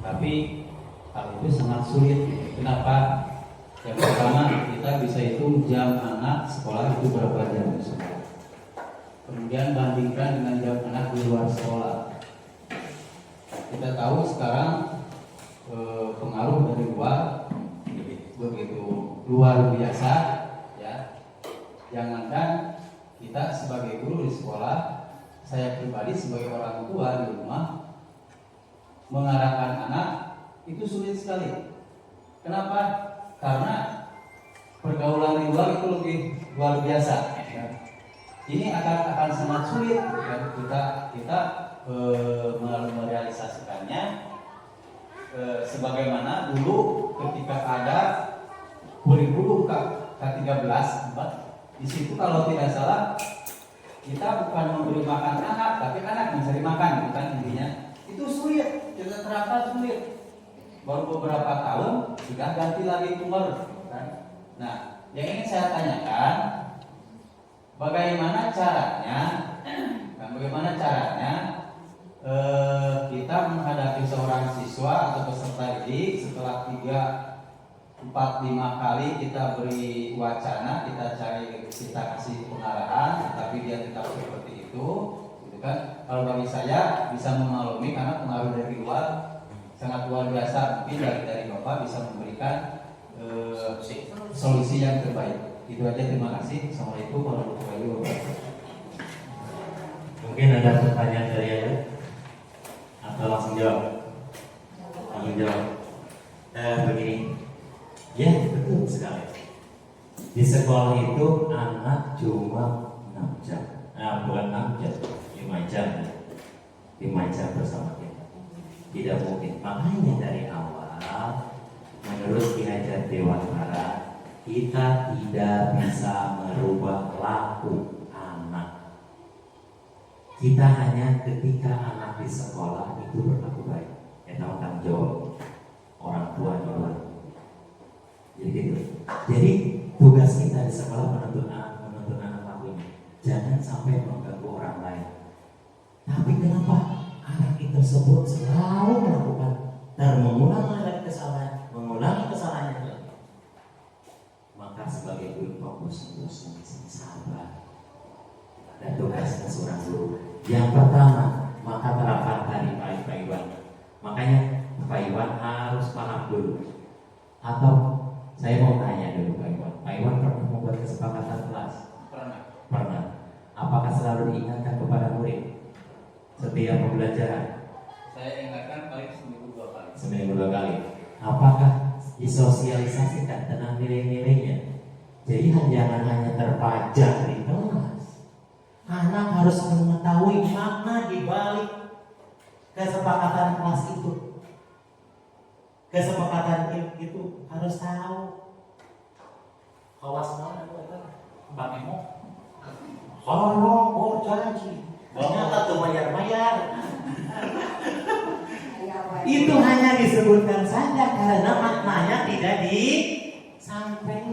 Tapi hal itu sangat sulit. Kenapa? Yang pertama, kita bisa hitung jam anak sekolah itu berapa jam di sekolah. Kemudian bandingkan dengan jam anak di luar sekolah. Kita tahu sekarang pengaruh dari luar begitu luar biasa, ya. Jangankan kita sebagai guru di sekolah, saya pribadi sebagai orang tua di rumah mengarahkan anak itu sulit sekali. Kenapa? Karena pergaulan di luar itu lebih luar biasa. Ya. Ini akan sangat sulit ya, kita merealisasikannya sebagaimana dulu ketika ada kurikulum K13 di situ kalau tidak salah kita bukan memberi makan anak tapi anak mencari makan, bukan intinya. Itu sulit, kita terapkan sulit. Baru beberapa tahun sudah ganti lagi tumbal, kan? Nah, yang ingin saya tanyakan, bagaimana caranya kita menghadapi seorang siswa atau peserta didik setelah 3, 4, 5 kali kita beri wacana, kita kasih pengarahan, tapi dia tetap seperti itu, gitu kan? Kalau bagi saya bisa memaklumi karena pengaruh dari luar sangat luar biasa. Mungkin dari Bapak bisa memberikan solusi yang terbaik. Itu aja, terima kasih. Assalamualaikum warahmatullahi wabarakatuh. mungkin ada pertanyaan dari Anda atau langsung jawab? Langsung jawab. Begini, ya betul sekali. Di sekolah itu anak cuma 6 jam, bukan 6 jam, 5 jam, 5 jam bersama kita. Tidak mungkin. Makanya dari awal menurut Ki Hajar Dewantara kita tidak bisa merubah laku anak. Kita hanya ketika anak di sekolah itu berlaku baik, ya tanggung jawab orang tua di luar. Jadi gitu. Jadi tugas kita di sekolah menuntun anak lakunya. Jangan sampai mengganggu orang lain. Tapi kenapa anak tersebut selalu melakukan dan mengulangi kesalahannya lagi? Maka sebagai guru fokus sabar. Dan tugasnya seorang guru. Yang pertama, maka terapkan tadi Pak Iwan. Makanya Pak Iwan harus paham dulu. Atau saya mau tanya dulu Pak Iwan. Pak Iwan pernah membuat kesepakatan kelas? Pernah. Apakah selalu diingatkan kepada murid setiap pembelajaran? Saya ingatkan paling seminggu 2 kali. Seminggu 2 kali. Apakah disosialisasikan tentang nilai-nilainya? Jadi jangan hanya terpajang di kelas. Anak harus mengetahui makna di balik kesepakatan kelas itu. Kesepakatan itu harus tahu. Awas banget Bang Emo. Kalau janji, ternyata tuh bayar. Itu hanya disebutkan saja karena maknanya tidak disampaikan.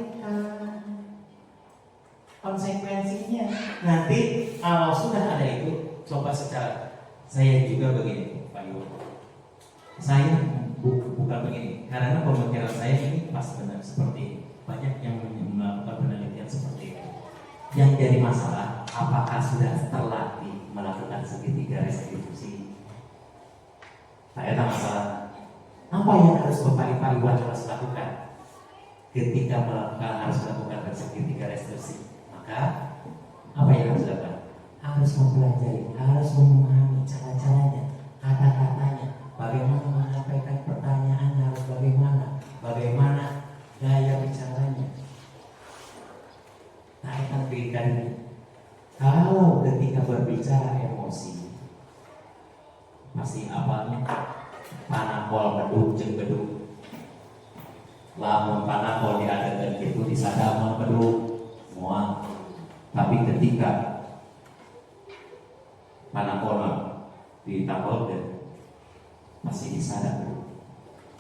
Konsekuensinya nanti kalau sudah ada itu, coba secara saya juga begini Pak Ibu. Saya bukan begini. Karena pemikiran saya ini pas benar seperti ini. Banyak yang melakukan penelitian seperti itu. Yang jadi masalah, apakah sudah terlatih melakukan segitiga restitusi? Saya tak masalah. Apa yang harus Bapak Ibu harus lakukan ketika harus melakukan segitiga restitusi? Maka apa yang harus dilakukan? Harus mempelajari, harus memahami cara-caranya, kata-katanya, bagaimana menyampaikan pertanyaan, harus bagaimana gaya bicaranya. Nah, akan berikan kalau ketika berbicara emosi, pasti apalnya panakol beduk jeung beduk. Lamun panakol diadakan itu disadama beduk semua. Tapi ketika panakol ditapolkan masih disadar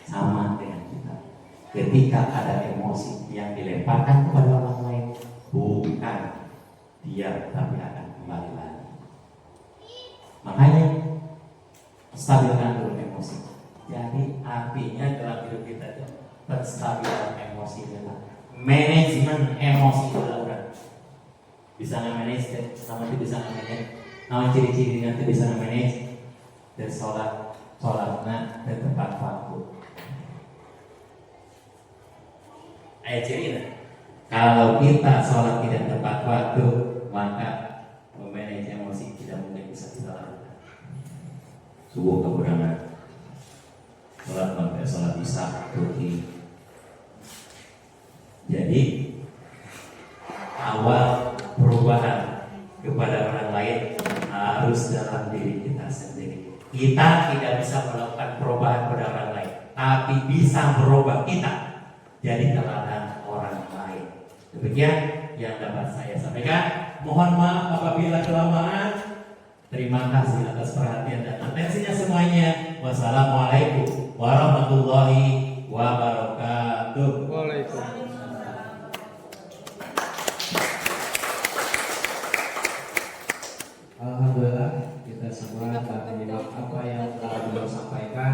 sama dengan kita. Ketika ada emosi yang dilemparkan kepada orang lain, bukan dia tapi akan kembali lagi. Makanya stabilkan dulu emosi. Jadi artinya dalam hidup kita itu penstabilan emosi adalah manajemen emosi adalah bisa nge-manage, sama itu bisa nge-manage. Nah, ciri-ciri nanti bisa nge-manage dan sholatnya dan tepat waktu. Ayat ciri kalau kita sholat tidak tepat waktu, maka memanage emosi tidak mungkin bisa kita lakukan. Subuh kekurangan, sholat isya rutin. Jadi awal perubahan kepada orang lain harus dalam diri kita sendiri. Kita tidak bisa melakukan perubahan pada orang lain, tapi bisa merubah kita jadi teladan orang lain. Demikian yang dapat saya sampaikan. Mohon maaf apabila kelamaan. Terima kasih atas perhatian dan atensinya semuanya. Wassalamualaikum warahmatullahi wabarakatuh. Waalaikumsalam. Alhamdulillah kita semua telah menyimak apa yang telah beliau sampaikan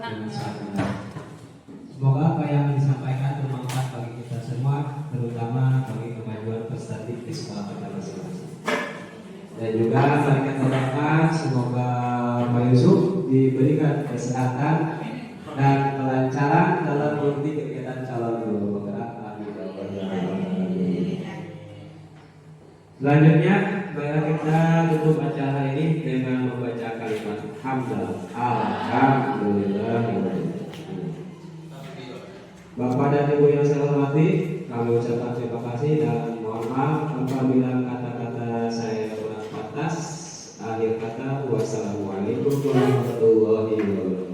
dengan sangat benar. Semoga apa yang disampaikan bermanfaat bagi kita semua, terutama bagi kemajuan prestatif di sekolah kita masing-masing. Dan juga mari kita doakan semoga Pak Yusuf diberikan kesehatan dan kelancaran dalam mengikuti kegiatan calon guru penggerak. Selanjutnya, marilah kita tutup acara ini dengan membaca kalimat hamdalah. Alhamdulillah. Bapak dan Ibu yang saya hormati, kami ucapkan terima kasih dan mohon maaf apabila kata-kata saya kurang pantas. Akhir kata, wassalamualaikum warahmatullahi wabarakatuh.